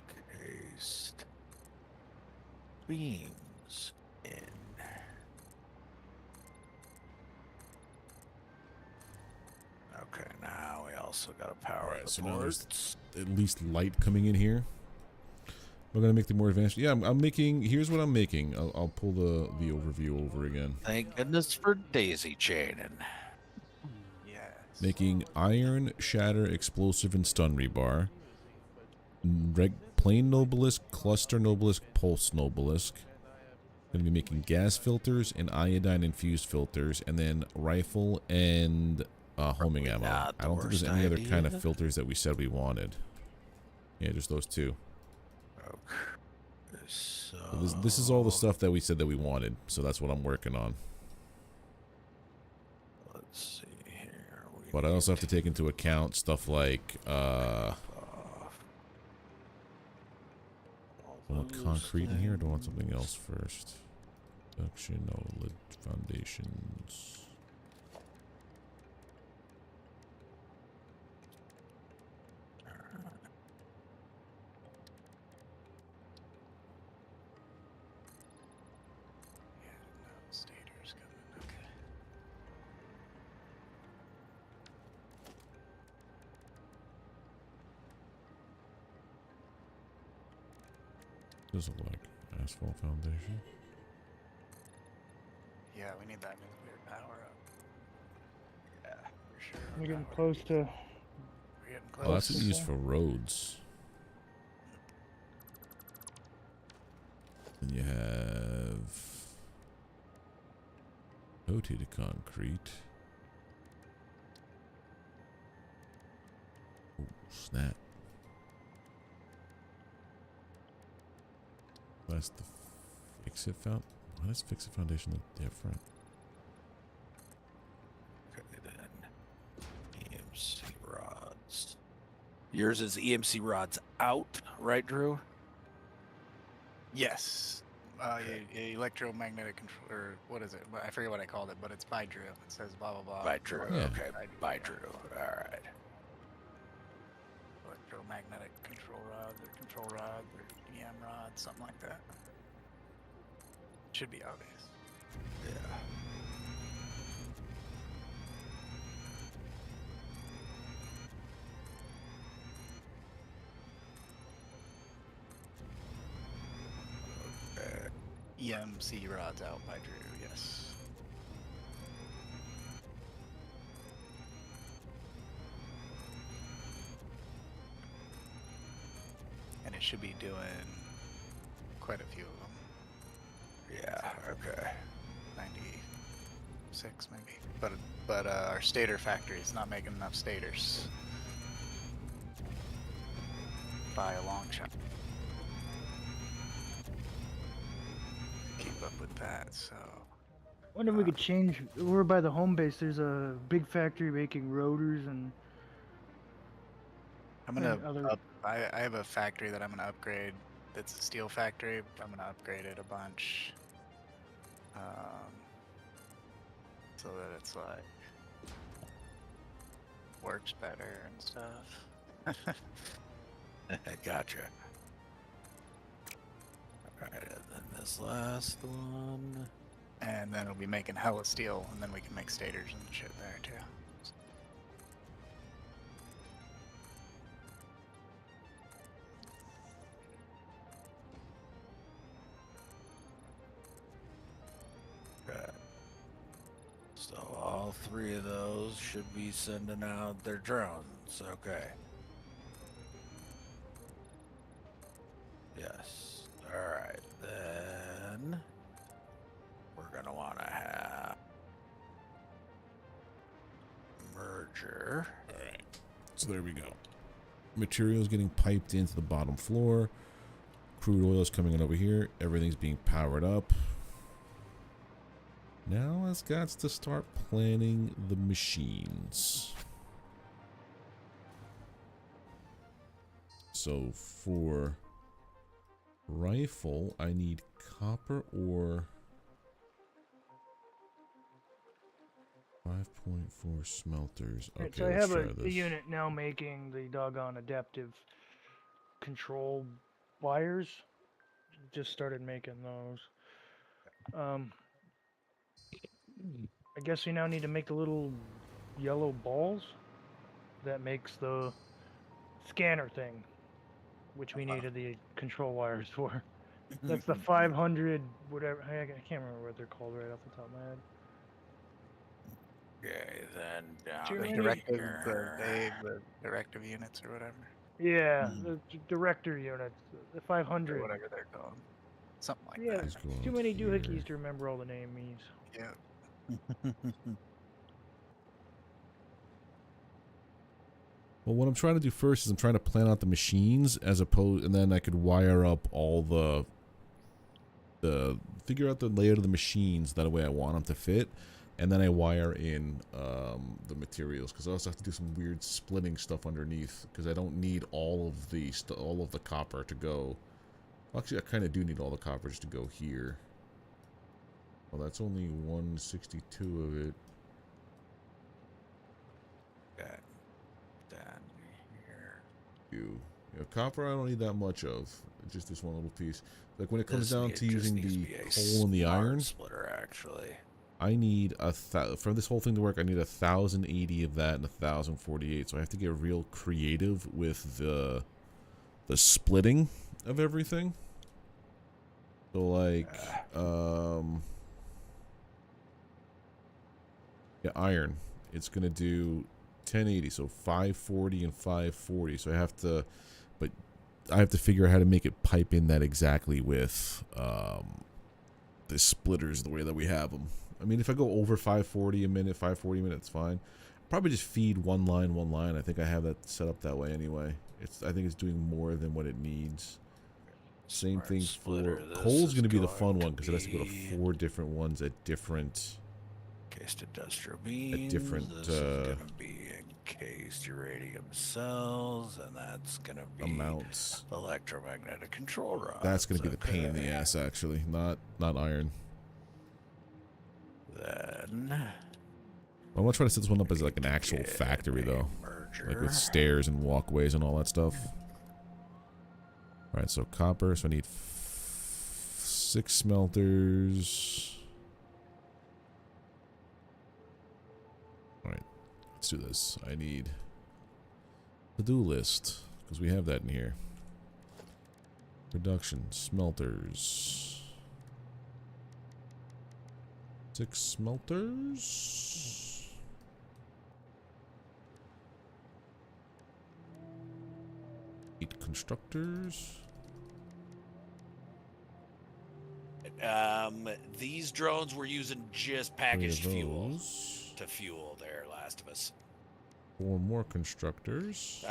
encased beams in. Okay, now we also got to power Alright, the so now there's ports. at least light coming in here. We're gonna make the more advanced. Yeah, I'm making. Here's what I'm making. I'll pull the overview over again. Thank goodness for daisy chaining. Yes. Making iron, shatter, explosive, and stun rebar. Plain Nobelisk, cluster Nobelisk, pulse Nobelisk. Gonna be making gas filters and iodine infused filters, and then rifle and homing ammo. not I the don't think there's worst any other kind of idea. filters that we said we wanted. Yeah, just those two. Okay. So So this is all the stuff that we said that we wanted. So that's what I'm working on. let's see here. But I also have to take into account stuff like off I want those concrete in here, or do I want things. something else first? Production, no, lid foundations. Stators coming. Okay. Does it look like asphalt foundation? Yeah, we need that nuclear power up. Yeah, for sure. We're getting Power. close to. We're getting close. Oh, that's what you use Okay. for roads. Then you have coated concrete. Oh, snap. That's the FICSIT found. Why does FICSIT foundation look different? Okay, then EMC rods. Yours is EMC rods out, right, Drew? Yes. Electromagnetic control, or what is it? I forget what I called it, but it's by Drew. It says blah blah blah. By Drew. Yeah. Okay, by Drew. All right. Electromagnetic control rods or EM rods, something like that. Should be obvious. Yeah. Okay. EMC rods out by Drew. Yes. And it should be doing quite a few of them. Yeah. Okay. 96 maybe. But our stator factory is not making enough stators by a long shot. Keep up with that, so Wonder if we could change. We're by the home base. There's a big factory making rotors and. I'm gonna And other- I have a factory that I'm gonna upgrade. That's a steel factory. I'm gonna upgrade it a bunch, so that it's like works better and stuff. Gotcha. All right, and then this last one. And then it'll be making hella steel, and then we can make stators and shit there too. Okay. So all three of those should be sending out their drones. Okay. Yes. All right. Then we're gonna want to have merger. Alright. So there we go. Materials getting piped into the bottom floor. Crude oil is coming in over here. Everything's being powered up. Now it's got to start planning the machines. So for rifle, I need copper ore. 5.4 smelters. Okay, Right, so I let's have try a this. unit now making the doggone adaptive control wires. Just started making those. I guess we now need to make the little yellow balls that makes the scanner thing. which we needed the control wires for. That's the 500 whatever. I can't remember what they're called right off the top of my head. Okay, then down Too The many- directive, here. the directive units or whatever, Yeah, the director units, the or 500. whatever they're called, something like Yeah, that. Let's go too out many here. doohickeys to remember all the names. Yeah. Well, what I'm trying to do first is I'm trying to plan out the machines as opposed, and then I could wire up all the figure out the layout of the machines that way I want them to fit, and then I wire in the materials because I also have to do some weird splitting stuff underneath because I don't need all of the copper to go. Actually, I kind of do need all the coppers to go here. Well, that's only 162 of it. Okay, down here. Copper I don't need that much of. Just this one little piece. Like when it comes down to just using needs to the be a coal and the smart iron, splitter, actually. I need for this whole thing to work. I need 1,080 of that and 1,048. So I have to get real creative with the splitting of everything. So like, yeah, iron. It's gonna do 1080, so 540 and 540. So I have to figure out how to make it pipe in that exactly with the splitters the way that we have them. I mean, if I go over 540 a minute, 540 a minute, it's fine. Probably just feed one line. I think I have that set up that way anyway. I think it's doing more than what it needs. Same Smart thing splitter. for This coal's is going to be the fun going one because it has to go to be 4 different ones at different. Encased industrial beams. different, This is going to be encased uranium cells, and that's going to be amounts. electromagnetic control rods. That's going to be the pain in the Okay. ass, actually. Not iron. Then I'm going to try to set this one up as like an actual get factory, a though. merger. Like with stairs and walkways and all that stuff. Alright, so copper. So I need 6 smelters. Alright, let's do this. I need to-do list, because we have that in here. Production, smelters. 6 smelters. 8 constructors. These drones were using just 3 of packaged fuel those. to fuel their Last of Us. 4 more constructors.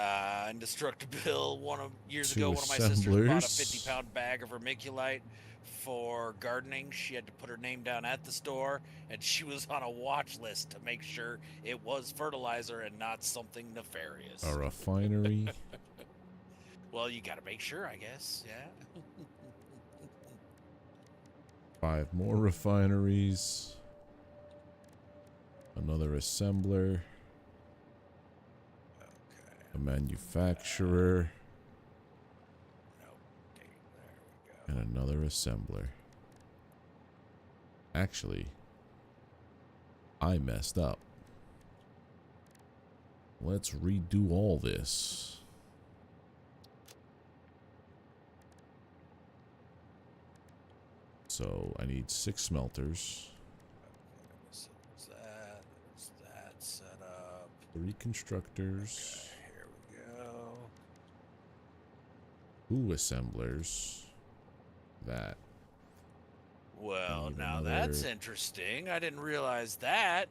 Indestructible. Years 2 ago, one of my sisters bought a assemblers. 50-pound bag of vermiculite for gardening. She had to put her name down at the store, and she was on a watch list to make sure it was fertilizer and not something nefarious. A refinery. Well, you got to make sure, I guess. Yeah. 5 more refineries. Another assembler. Okay. A manufacturer. Nope. There we go. And another assembler. Actually, I messed up. Let's redo all this. So I need 6 smelters, So there's that set up. 3 constructors, Here we go. 2 assemblers. That. Well, Need now that's another- interesting. I didn't realize that.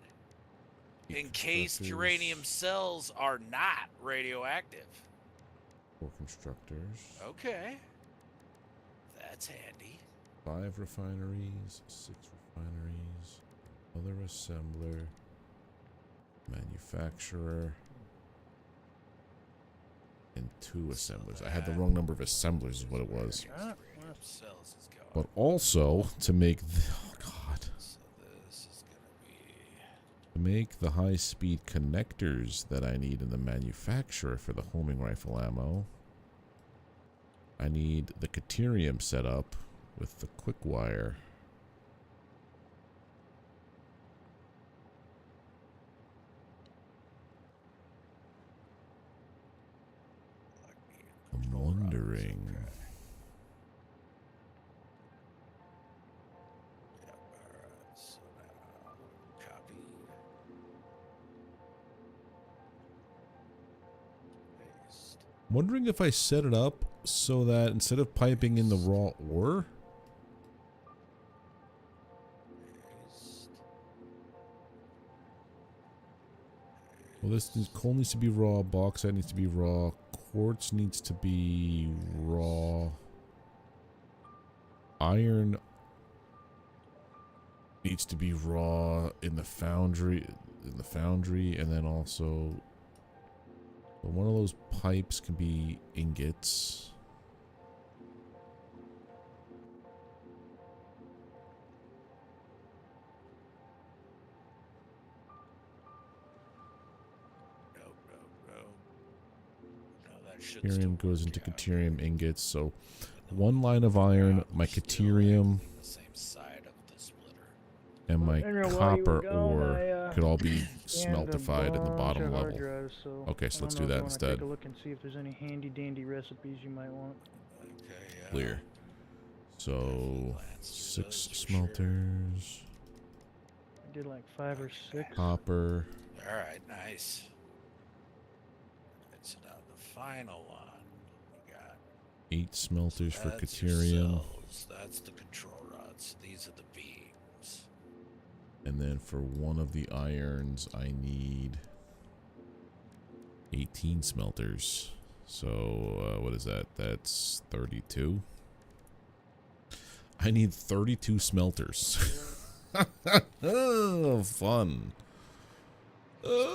8 Encased constructors, uranium cells are not radioactive. 4 constructors, Okay. That's handy. 5 refineries, 6 refineries, other assembler, manufacturer, and 2 assemblers. I had the wrong number of assemblers is what it was. Uranium cells is going. But also to make oh god, So this is gonna be. to make the high-speed connectors that I need in the manufacturer for the homing rifle ammo, I need the Caterium set up with the quick wire. I'm wondering. I'm wondering if I set it up so that instead of piping in the raw ore, well, coal needs to be raw, bauxite needs to be raw, quartz needs to be raw, iron needs to be raw in the foundry, and then also one of those pipes can be ingots. Nope, nope, nope. No, that should still Caterium goes work into out. caterium ingots, so one line of iron, my caterium, The same side of the splitter. and my Andrew, while you were copper gone, ore I could all be scanned a smeltified in the bunch bottom of hard level. drives, so Okay, so I let's don't do know if that you want to instead. take a look and see if there's any handy dandy recipes you might want. Okay, yeah. Clear. So, Glance through 6 those for smelters, I did like 5 or 6. copper, Sure. All right, nice. It's now the final one. We got 8 smelters for that's your caterium, cells. That's the control rods. These are the beams. and then for one of the irons, I need 18 smelters. So, what is that? That's 32. I need 32 smelters. Oh, fun. Those are your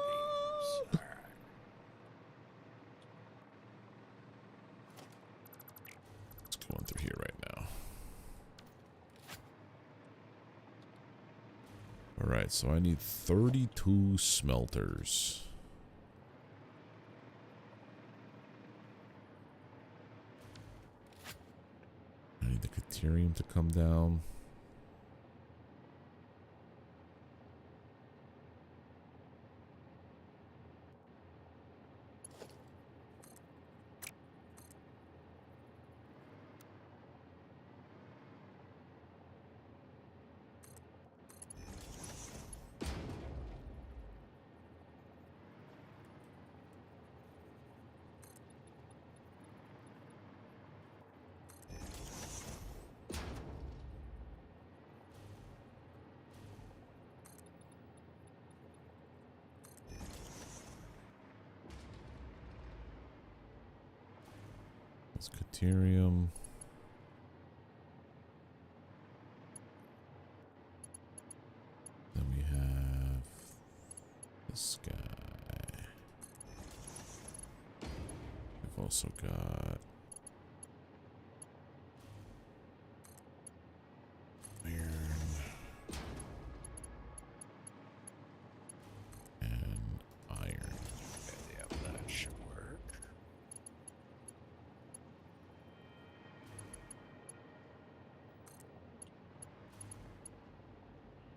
beams. All right. Let's go on through here right now. Alright, so I need 32 smelters. I need the caterium to come down. That's caterium. Then we have this guy. We've also got iron and iron. Okay, yep, that should work.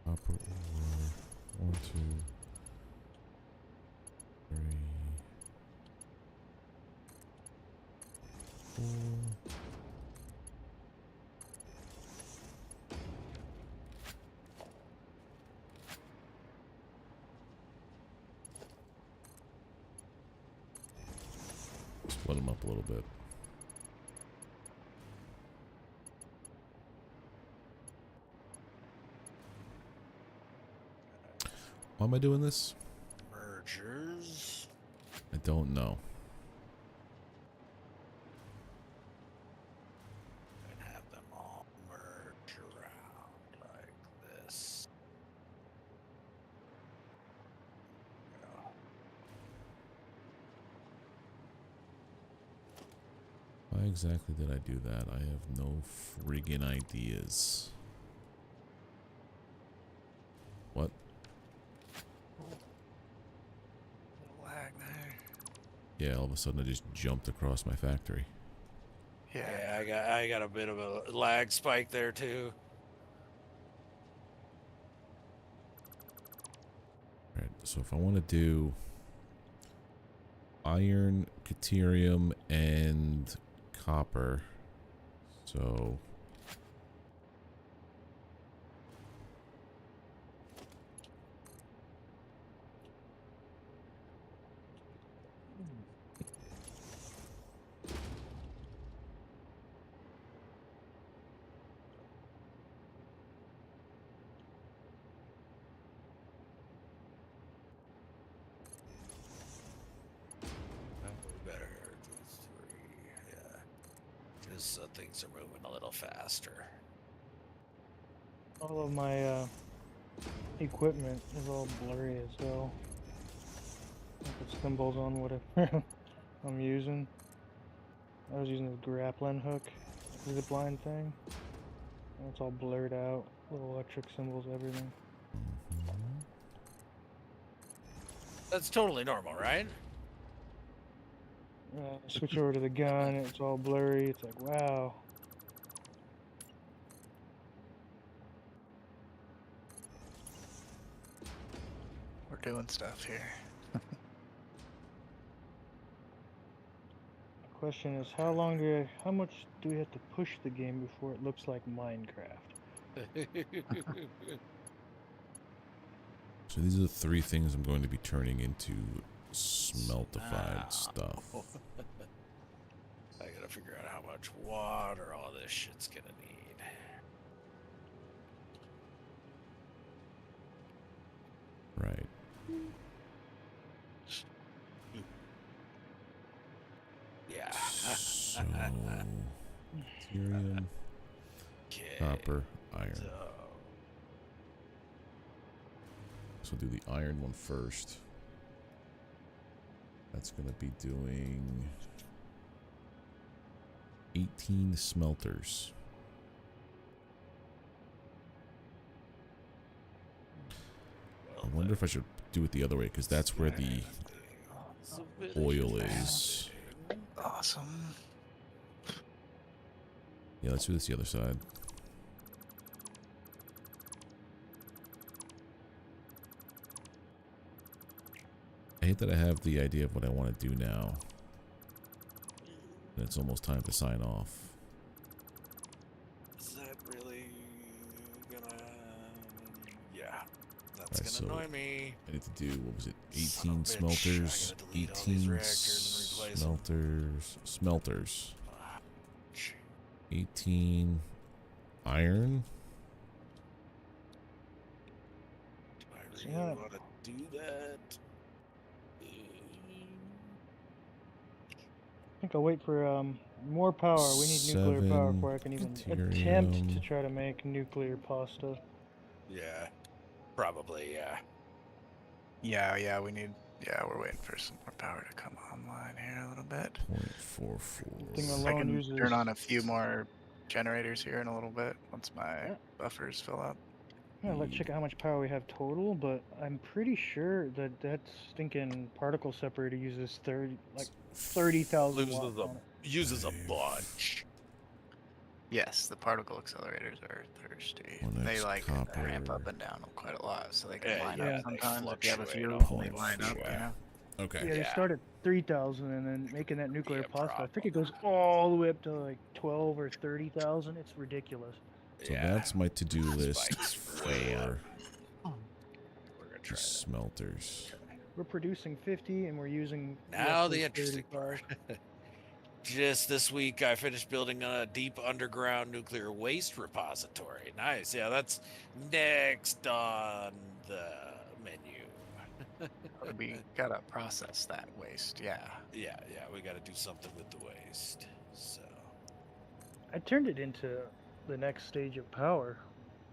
Copper ore. 1, 2, 3, 4. Split them up a little bit. Why am I doing this? Mergers. I don't know. And have them all merge around like this. Yeah. Why exactly did I do that? I have no friggin' ideas. What? Little lag there. Yeah, all of a sudden I just jumped across my factory. Yeah, I got a bit of a lag spike there too. Alright, so if I want to do iron, caterium, and copper, so just so things are moving a little faster. All of my equipment is all blurry as well. Like the symbols on whatever I'm using. I was using this grappling hook, zipline thing. And it's all blurred out. Little electric symbols, everything. That's totally normal, right? Switch over to the gun, it's all blurry. It's like, wow. We're doing stuff here. Question is, how much do we have to push the game before it looks like Minecraft? So these are the 3 things I'm going to be turning into smeltified stuff. I gotta figure out how much water all this shit's gonna need. Right. Yeah. So, Ethereum, Okay. copper, iron. So, So do the iron one first. That's going to be doing 18 smelters. I wonder if I should do it the other way, because that's where the oil is. Awesome. Yeah, let's do this the other side. I hate that I have the idea of what I want to do now. And it's almost time to sign off. is that really gonna? Yeah, that's Right, gonna so annoy me. I need to do, what was it, Son of a 18 bitch, I gotta smelters, delete all these 18 reactors and replace 'em. smelters, Ah, sh- 18 iron. Do I really Yeah. want to do that? I think I'll wait for more power. We need nuclear power 7 before I can even attempt deuterium. to try to make nuclear pasta. Yeah, probably. Yeah. Yeah, we need. Yeah, we're waiting for some more power to come online here a little bit. 0.44. Thing I alone can uses turn on a few more generators here in a little bit once my Yeah. buffers fill up. Let's check out how much power we have total, but I'm pretty sure that stinking particle separator uses 30,000 watts on it. Uses a bunch. Yes, the particle accelerators are thirsty. One They X like copper. ramp up and down quite a lot, so they can Yeah, line yeah, up they sometimes. If you have a few, fluctuate they a line up. lot. You know? Okay. Yeah, they Yeah. start at 3,000 and then making that nuclear a pasta. I think it problem. goes all the way up to like 12 or 30,000. It's ridiculous. So that's my to-do list Spikes way up. for We're gonna the try that. smelters. We're producing 50 and we're using Now roughly the interesting 35. part. Just this week, I finished building a deep underground nuclear waste repository. Nice. Yeah, that's next on the menu. We gotta process that waste. Yeah. Yeah, we got to do something with the waste. So, I turned it into the next stage of power.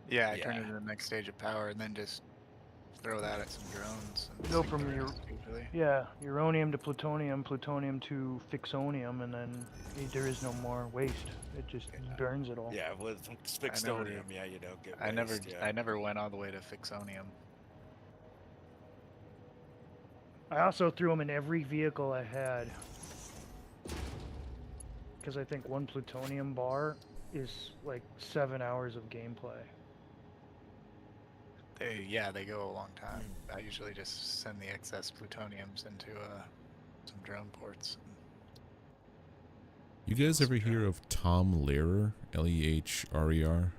Yeah, I turn Yeah. it to the next stage of power and then just throw that at some drones. And Go sink from the your- rest, usually. Yeah, uranium to plutonium, plutonium to fixonium, and then there is no more waste. It just burns it all. yeah, with Spixtonium, yeah, you don't get waste. I never went all the way to fixonium. I also threw them in every vehicle I had. Because I think one plutonium bar is like 7 hours of gameplay. They go a long time. I usually just send the excess plutoniums into some drone ports. You guys ever hear of Tom Lehrer? Lehrer?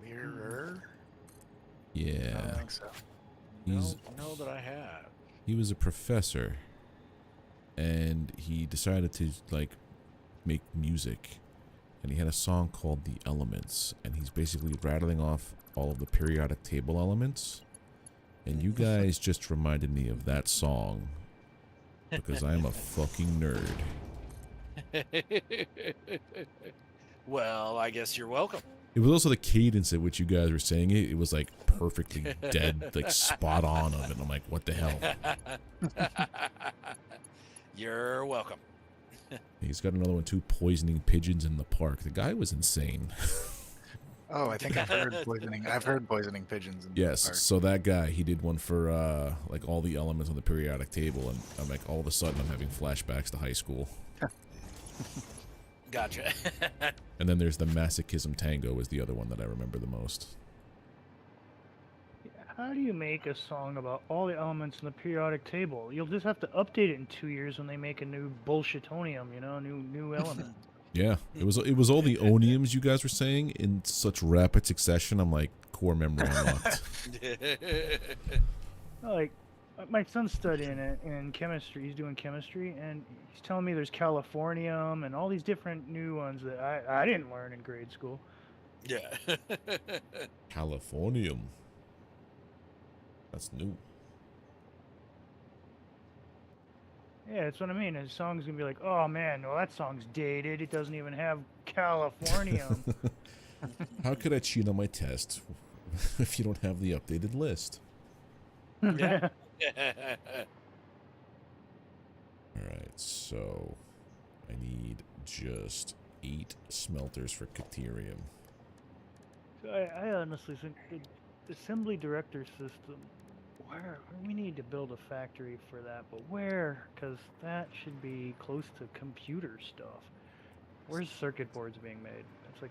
Learer? I Yeah. don't think so. He's know that I have. he was a professor, and he decided to like make music, and he had a song called The Elements, and he's basically rattling off all of the periodic table elements, and you guys just reminded me of that song because I'm a fucking nerd. Well, I guess you're welcome. It was also the cadence at which you guys were saying it. It was like perfectly dead, like spot on of it. I'm like, what the hell? You're welcome. He's got another one too, poisoning pigeons in the park. The guy was insane. Oh, I think I've heard poisoning. I've heard poisoning pigeons. In Yes, the park. so that guy, he did one for like all the elements on the periodic table, and I'm like, all of a sudden I'm having flashbacks to high school. Gotcha. And then there's the masochism tango is the other one that I remember the most. How do you make a song about all the elements in the periodic table? You'll just have to update it in 2 years when they make a new bullshitonium, you know, new element. Yeah, it was all the oniums you guys were saying in such rapid succession. I'm like, core memory unlocked. Like, my son's studying it in chemistry. He's doing chemistry, and he's telling me there's californium and all these different new ones that I didn't learn in grade school. Yeah. Californium. That's new. Yeah, that's what I mean. His song's gonna be like, oh man, well that song's dated. It doesn't even have californium. How could I cheat on my test if you don't have the updated list? Yeah. Alright, so I need just 8 smelters for Caterium. So I honestly think the assembly director system, where we need to build a factory for that, but where? Because that should be close to computer stuff. Where's circuit boards being made? It's like,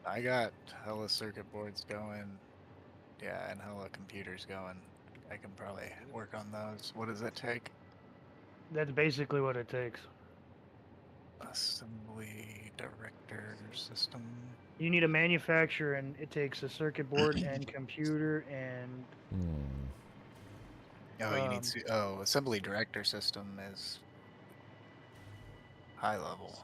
I got hella circuit boards going. Yeah, and hella computers going. I can probably work on those. What does that take? that's basically what it takes. Assembly director system. You need a manufacturer, and it takes a circuit board and computer and Oh, you need to. Oh, assembly director system is high level.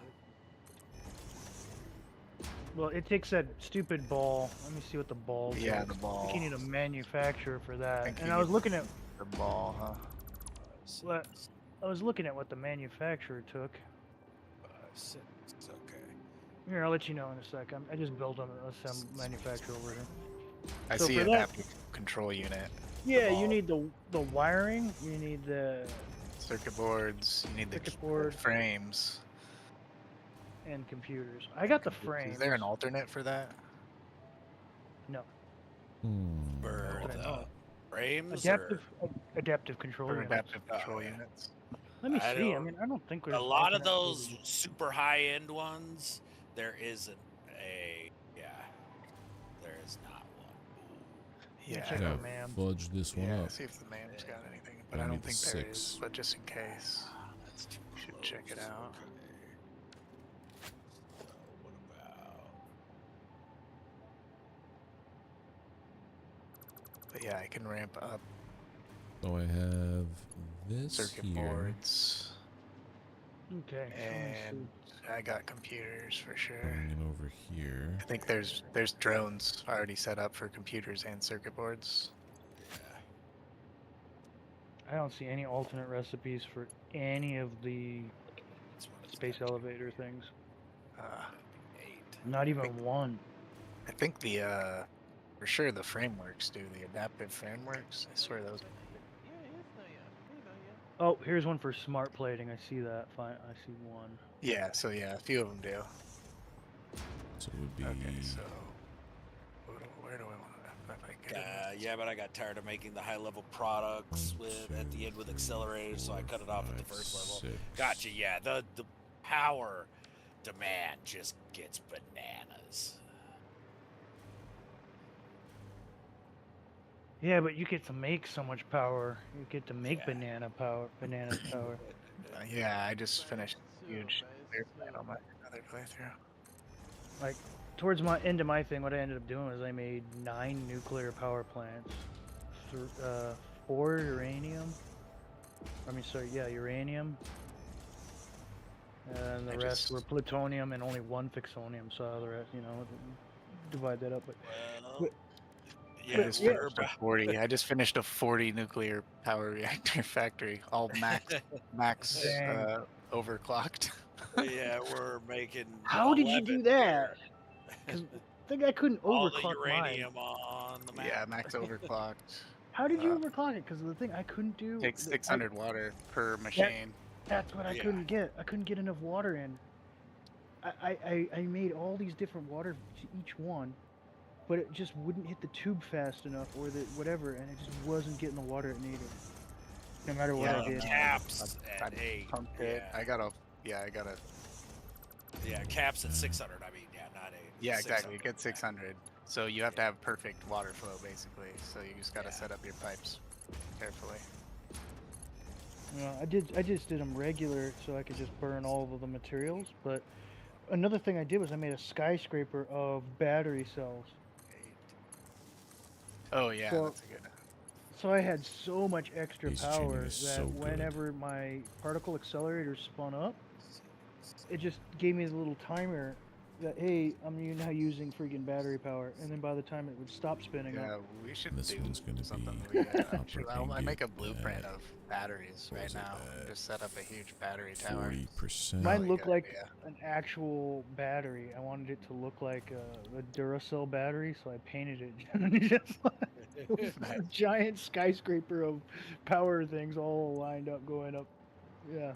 well, it takes that stupid ball. Let me see what the ball. Yeah, takes. the I ball. think you need a manufacturer for that. think And you I was need- looking at The ball, huh? what I was looking at what the manufacturer took. 5, 6. Okay. Here, I'll let you know in a second. I just built a manufacturer over here. I So see for a that- adaptive control unit. Yeah, you ball. need the wiring. You need the Circuit boards. You need the circuit board frames. and computers. I got the frames. Is there an alternate for that? No. For But I the know. frames Adaptive control For units. adaptive control yeah. units. Let me I see. I don't- mean, I don't think or there's a lot of alternate those versions. super high end ones, there isn't a there is not one. Yeah. check Yeah, out ma'am. fudge this one Yeah, up. see if the man's got anything. But I I don't need think the there 6. is. But just in case. That's too Should close. check it out. Okay. So what about But yeah, I can ramp up So I have this circuit here. boards. Okay. so let me And I got computers for sure. Bringing it over here. I think there's drones already set up for computers and circuit boards. see. I don't see any alternate recipes for any of the that's what it's space got to elevator things. Uh, be, 8. Not even one. I think the for sure the frameworks do, the adaptive frameworks. I swear those. Oh, here's one for smart plating. I see that. Fine. I see one. Yeah, so yeah, a few of them do. So it would be Okay, so where do I want to? If I get Yeah, but I got tired of making the high level products with at the end with accelerators, so I cut it off at the first level. 6. Gotcha. Yeah, the power demand just gets bananas. Yeah, but you get to make so much power. You get to make Yeah. banana power. yeah, I just finished a huge clear plan on my other playthrough. Like, towards my end of my thing, what I ended up doing was I made 9 nuclear power plants. 4 uranium. Uranium. And the I rest just- were plutonium and only 1 fixonium. So the rest, divide that up. But Well, I yeah, just yeah. finished a 40. I just finished a 40 nuclear power reactor factory, all max Dang. overclocked. Yeah, we're making. How did you 11 do that? here. Because I think I couldn't All the overclock mine. uranium on the map. Yeah, max overclocked. How did you overclock it? Because the thing I couldn't do. Takes I- 600 water per machine. That's what I Yeah. couldn't get. I couldn't get enough water in. I made all these different water to each one, but it just wouldn't hit the tube fast enough or the whatever, and it just wasn't getting the water it needed. No matter what I Yeah, did. Caps I at 8. pumped it. Yeah. I gotta. Yeah, caps at 600. I mean, yeah, not 8. Yeah, exactly. 600, Get 600. So you have to have perfect water flow, basically. So you just gotta Yeah. set up your pipes carefully. I just did them regular so I could just burn all of the materials. But another thing I did was I made a skyscraper of battery cells. Oh yeah, So- that's a good. So I had so much extra Laser chaining power that is so good. whenever my particle accelerator spun up, it just gave me a little timer that, hey, I'm now using freaking battery power, and then by the time it would stop spinning Yeah, up, we should This do one's gonna something. be I make a ingot, blueprint of batteries what right was it, now. Just set up a huge battery tower. 40%. mine Oh, looked yeah, like yeah. an actual battery. I wanted it to look like a Duracell battery, so I painted it just like a giant skyscraper of power things all lined up going up. Yeah.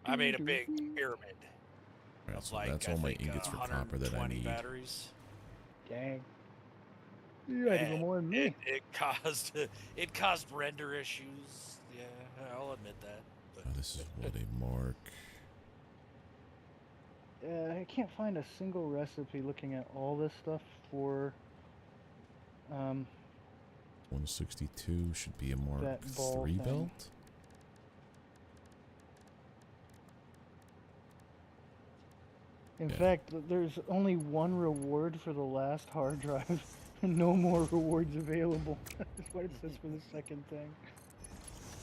I made a big pyramid. Alright, Of so like, that's I all my think, ingots for copper that I 120 need. batteries. Dang. You had to go And more than me. it caused render issues. Yeah, I'll admit that. But Oh, this is what a mark. I can't find a single recipe looking at all this stuff for 162 should be a Mark That ball 3 thing. belt. in Yeah. fact, there's only one reward for the last hard drive and no more rewards available. That's what it says for the second thing.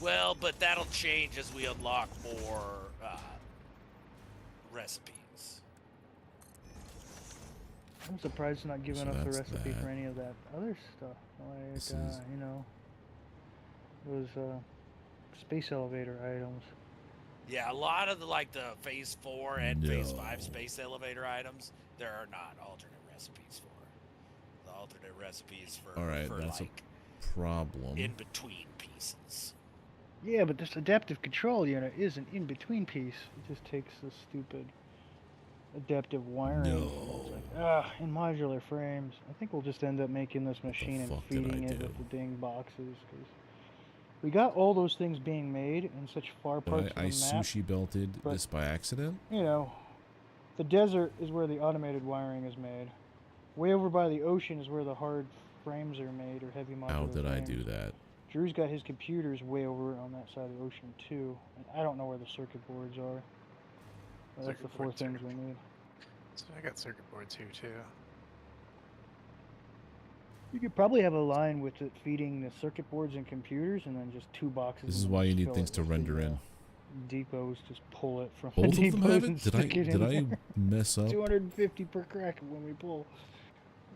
well, but that'll change as we unlock more recipes. I'm surprised it's not giving So us the that's recipe for that. any of that other stuff. This Like, is- you know, those space elevator items. Yeah, a lot of the Phase 4 and Phase 5 No. space elevator items, there are not alternate recipes for. The alternate recipes for, Alright, for that's a like problem. in between pieces. Yeah, but this adaptive control unit is an in-between piece. It just takes the stupid adaptive wiring. and it's like, in modular frames. I think we'll just end up making this machine and fuck did I feeding it do? with the dang boxes. Cause we got all those things being made in such far parts I of the map. sushi belted but- this by accident. You know, the desert is where the automated wiring is made. Way over by the ocean is where the hard frames are made, or heavy modular How did I frames. do that? Drew's got his computers way over on that side of the ocean too, and I don't know where the circuit boards are. But that's the Circuit four boards things are- we need. So I got circuit boards here too. You could probably have a line with it feeding the circuit boards and computers, and then just two boxes. This is and why just you need fill things it to with render the, in. Depots just pull it from Both the of them depots have and it? Did I stick it in there. mess up? 250 per crack when we pull.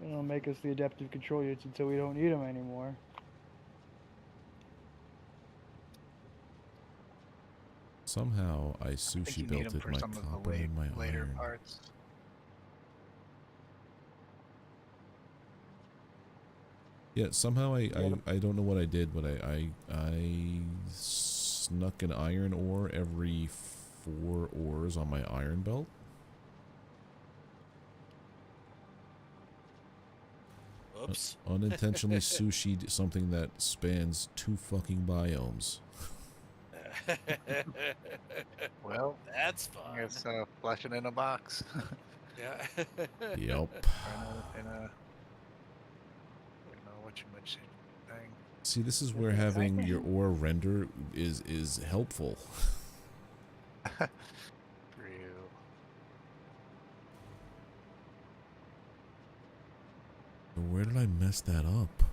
It'll make us the adaptive control units until we don't need them anymore. Somehow I I think sushi you need them belted for my some of copper the and my later iron. parts. Yeah, somehow I Yeah, don't know what I did, but I snuck an iron ore every 4 ores on my iron belt. Oops. Unintentionally sushied something that spans 2 fucking biomes. Well, That's I fun. guess flush it in a box. Yeah. Yep. in a you know what you would say thing. See, this is where Okay, I having can- your ore render is helpful. True. Where did I mess that up?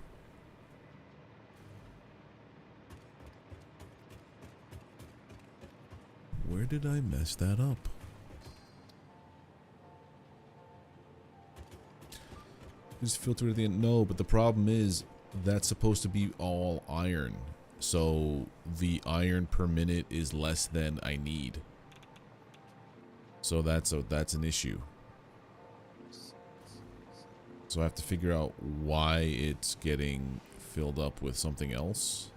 Where did I mess that up? Just filter at the end. No, but the problem is that's supposed to be all iron. So the iron per minute is less than I need. So that's an issue. So I have to figure out why it's getting filled up with something else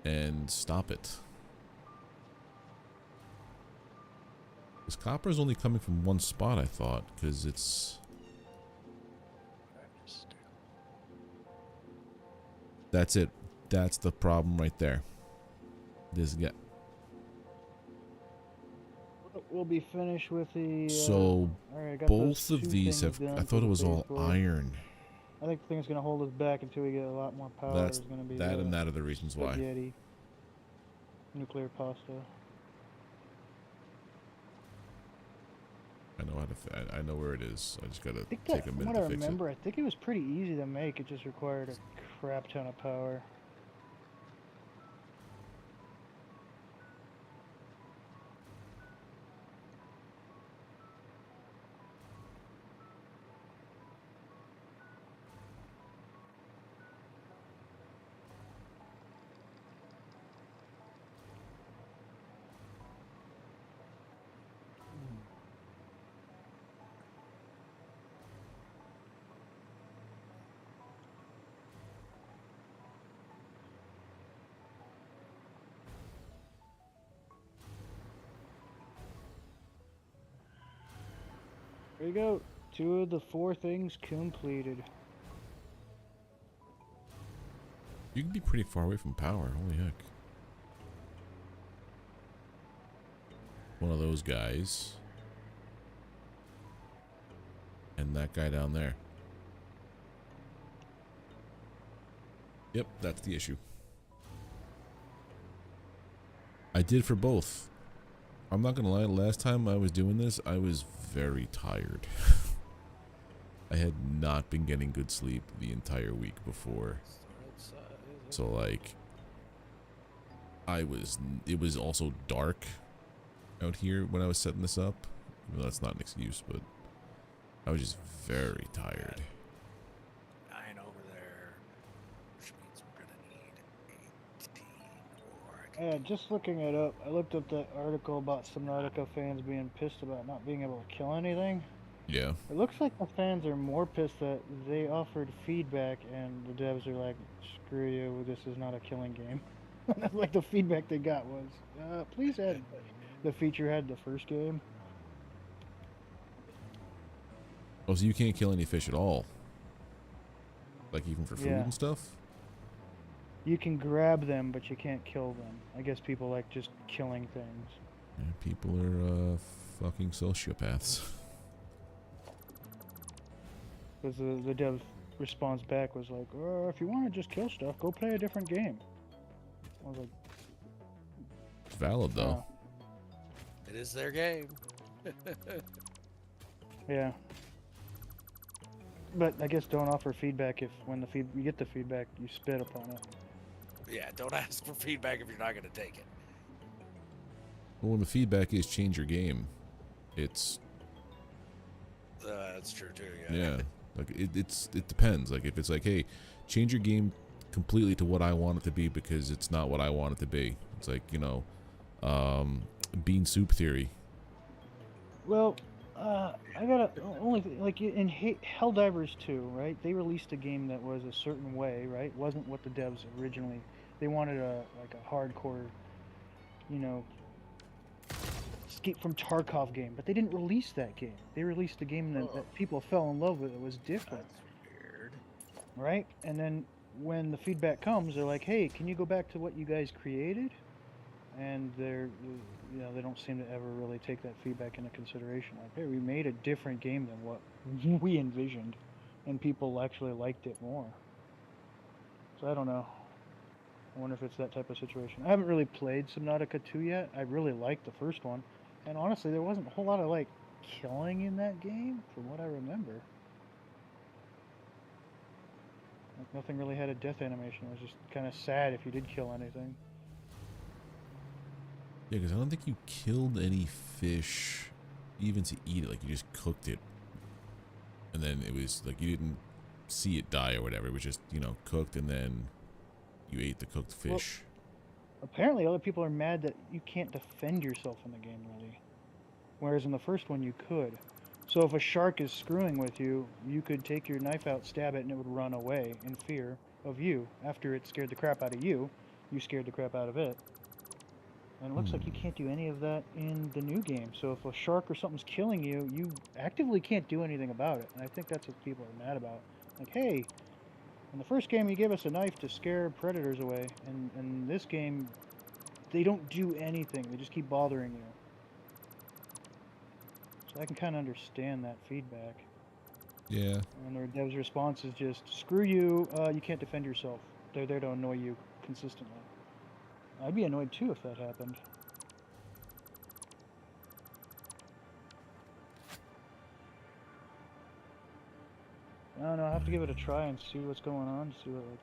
and stop it. This copper is only coming from one spot, I thought, because it's... That's it. That's the problem right there. This guy. We'll be finished with the. So alright, I got both those of two these things have... done I for thought the it was all spaceport. iron. I think the thing's gonna hold us back until we get a lot more power. That's Is gonna be that the and that are the reasons why. spaghetti. Nuclear pasta. I know how to... I know where it is. I just gotta I think take that, a from minute what I to fix it. remember, I think it was pretty easy to make. It just required a crap ton of power. There you go. 2 of the 4 things completed. You can be pretty far away from power. Holy heck. One of those guys. And that guy down there. Yep, that's the issue. I did for both. I'm not gonna lie, last time I was doing this, I was very tired. I had not been getting good sleep the entire week before. So like, it was also dark out here when I was setting this up. Well, that's not an excuse, but I was just very tired. 9 over there, which means we're gonna need 18 more. Yeah, just looking it up, I looked up that article about Subnautica fans being pissed about not being able to kill anything. Yeah. It looks like the fans are more pissed that they offered feedback and the devs are like, screw you, this is not a killing game. That's like the feedback they got was, please add the feature had the first game. Oh, so you can't kill any fish at all? Like even for food Yeah. and stuff? You can grab them, but you can't kill them. I guess people like just killing things. Yeah, people are fucking sociopaths. Because the dev response back was like, if you want to just kill stuff, go play a different game. I was like, It's valid though. It is their game. yeah. But I guess don't offer feedback if when you get the feedback, you spit upon it. Yeah, don't ask for feedback if you're not gonna take it. Well, when the feedback is change your game, it's That's true too. yeah. Like it depends. Like if it's like, hey, change your game completely to what I want it to be because it's not what I want it to be. It's like, you know, bean soup theory. Well, I gotta only like in Helldivers 2, right? They released a game that was a certain way, right? Wasn't what the devs originally. They wanted a hardcore, you know, Escape from Tarkov game, but they didn't release that game. They released a game that people fell in love with. It was different, That's weird. right? And then when the feedback comes, they're like, "Hey, can you go back to what you guys created?" And they don't seem to ever really take that feedback into consideration. Like, hey, we made a different game than what we envisioned, and people actually liked it more. So I don't know. I wonder if it's that type of situation. I haven't really played Subnautica 2 yet. I really liked the first one, and honestly, there wasn't a whole lot of like killing in that game, from what I remember. Like, nothing really had a death animation. It was just kind of sad if you did kill anything. Yeah, because I don't think you killed any fish even to eat it. Like you just cooked it. And then it was like you didn't see it die or whatever. It was just, you know, cooked and then you ate the cooked Well, fish. Apparently, other people are mad that you can't defend yourself in the game, really. Whereas in the first one, you could. So if a shark is screwing with you, you could take your knife out, stab it, and it would run away in fear of you. After it scared the crap out of you, you scared the crap out of it. And it looks like you can't do any of that in the new game. So if a shark or something's killing you, you actively can't do anything about it. And I think that's what people are mad about. Like, hey, in the first game you gave us a knife to scare predators away. And in this game, they don't do anything. They just keep bothering you. So I can kind of understand that feedback. Yeah. And their dev's response is just, screw you, you can't defend yourself. They're there to annoy you consistently. I'd be annoyed too if that happened. I don't know, I'll have to give it a try and see what's going on, see what, like,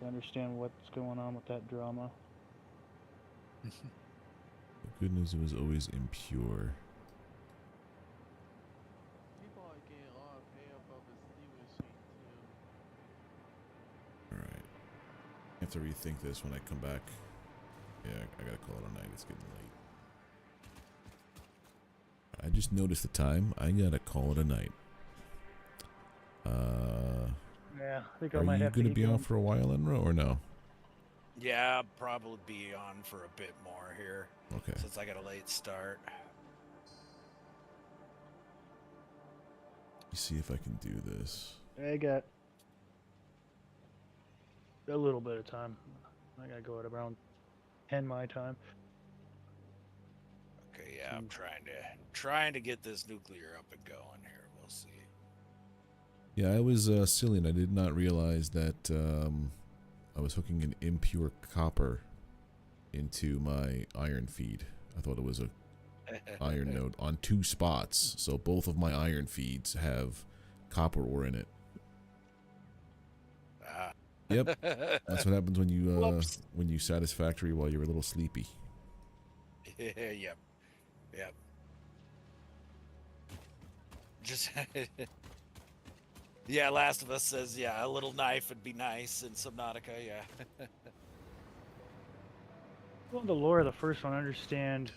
to understand what's going on with that drama. The good news, it was always impure. People are getting a lot of pay up of the steam machine too. Alright. I have to rethink this when I come back. Yeah, I gotta call it a night. It's getting late. I just noticed the time. I gotta call it a night. Yeah, I think I Are might you have to gonna get be going. on for a while, Enro, or no? Yeah, I'll probably be on for a bit more here Okay. since I got a late start. Let me see if I can do this. I got a little bit of time. I gotta go at around 10 my time. Okay, yeah, I'm trying to get this nuclear up and going here. We'll see. Yeah, I was silly and I did not realize that I was hooking an impure copper into my iron feed. I thought it was a iron node on 2 spots, so both of my iron feeds have copper ore in it. Ah. Yep, that's what happens when you satisfactory while you're a little sleepy. Yep. Just yeah, Last of Us says, yeah, a little knife would be nice in Subnautica, yeah. Well, the lore of the first one, I understand.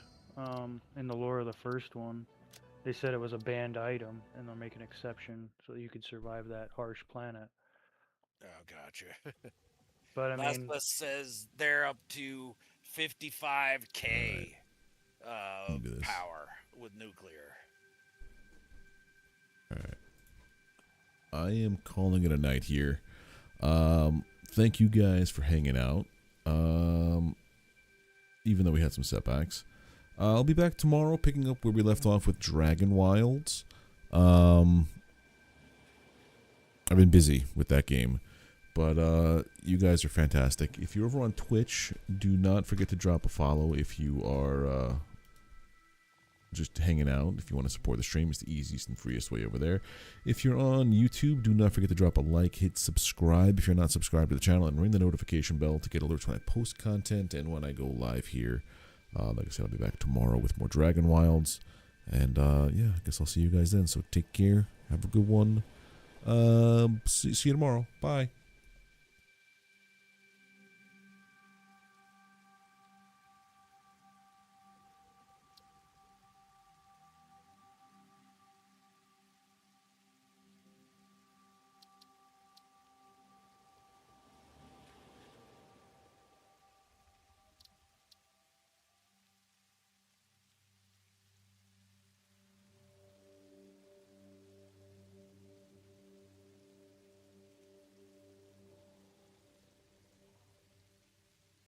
In the lore of the first one, they said it was a banned item, and they'll make an exception so that you could survive that harsh planet. Oh, gotcha. But I Last mean, of Us says they're up to 55K Look at this. power with nuclear. Alright. I am calling it a night here. Thank you guys for hanging out. Even though we had some setbacks. I'll be back tomorrow picking up where we left off with Dragon Wilds. I've been busy with that game. But you guys are fantastic. If you're over on Twitch, do not forget to drop a follow if you are just hanging out. If you want to support the stream, it's the easiest and freest way over there. If you're on YouTube, do not forget to drop a like, hit subscribe if you're not subscribed to the channel, and ring the notification bell to get alerts when I post content and when I go live here. Like I said, I'll be back tomorrow with more Dragon Wilds. And yeah, I guess I'll see you guys then. So take care. Have a good one. See you tomorrow. Bye.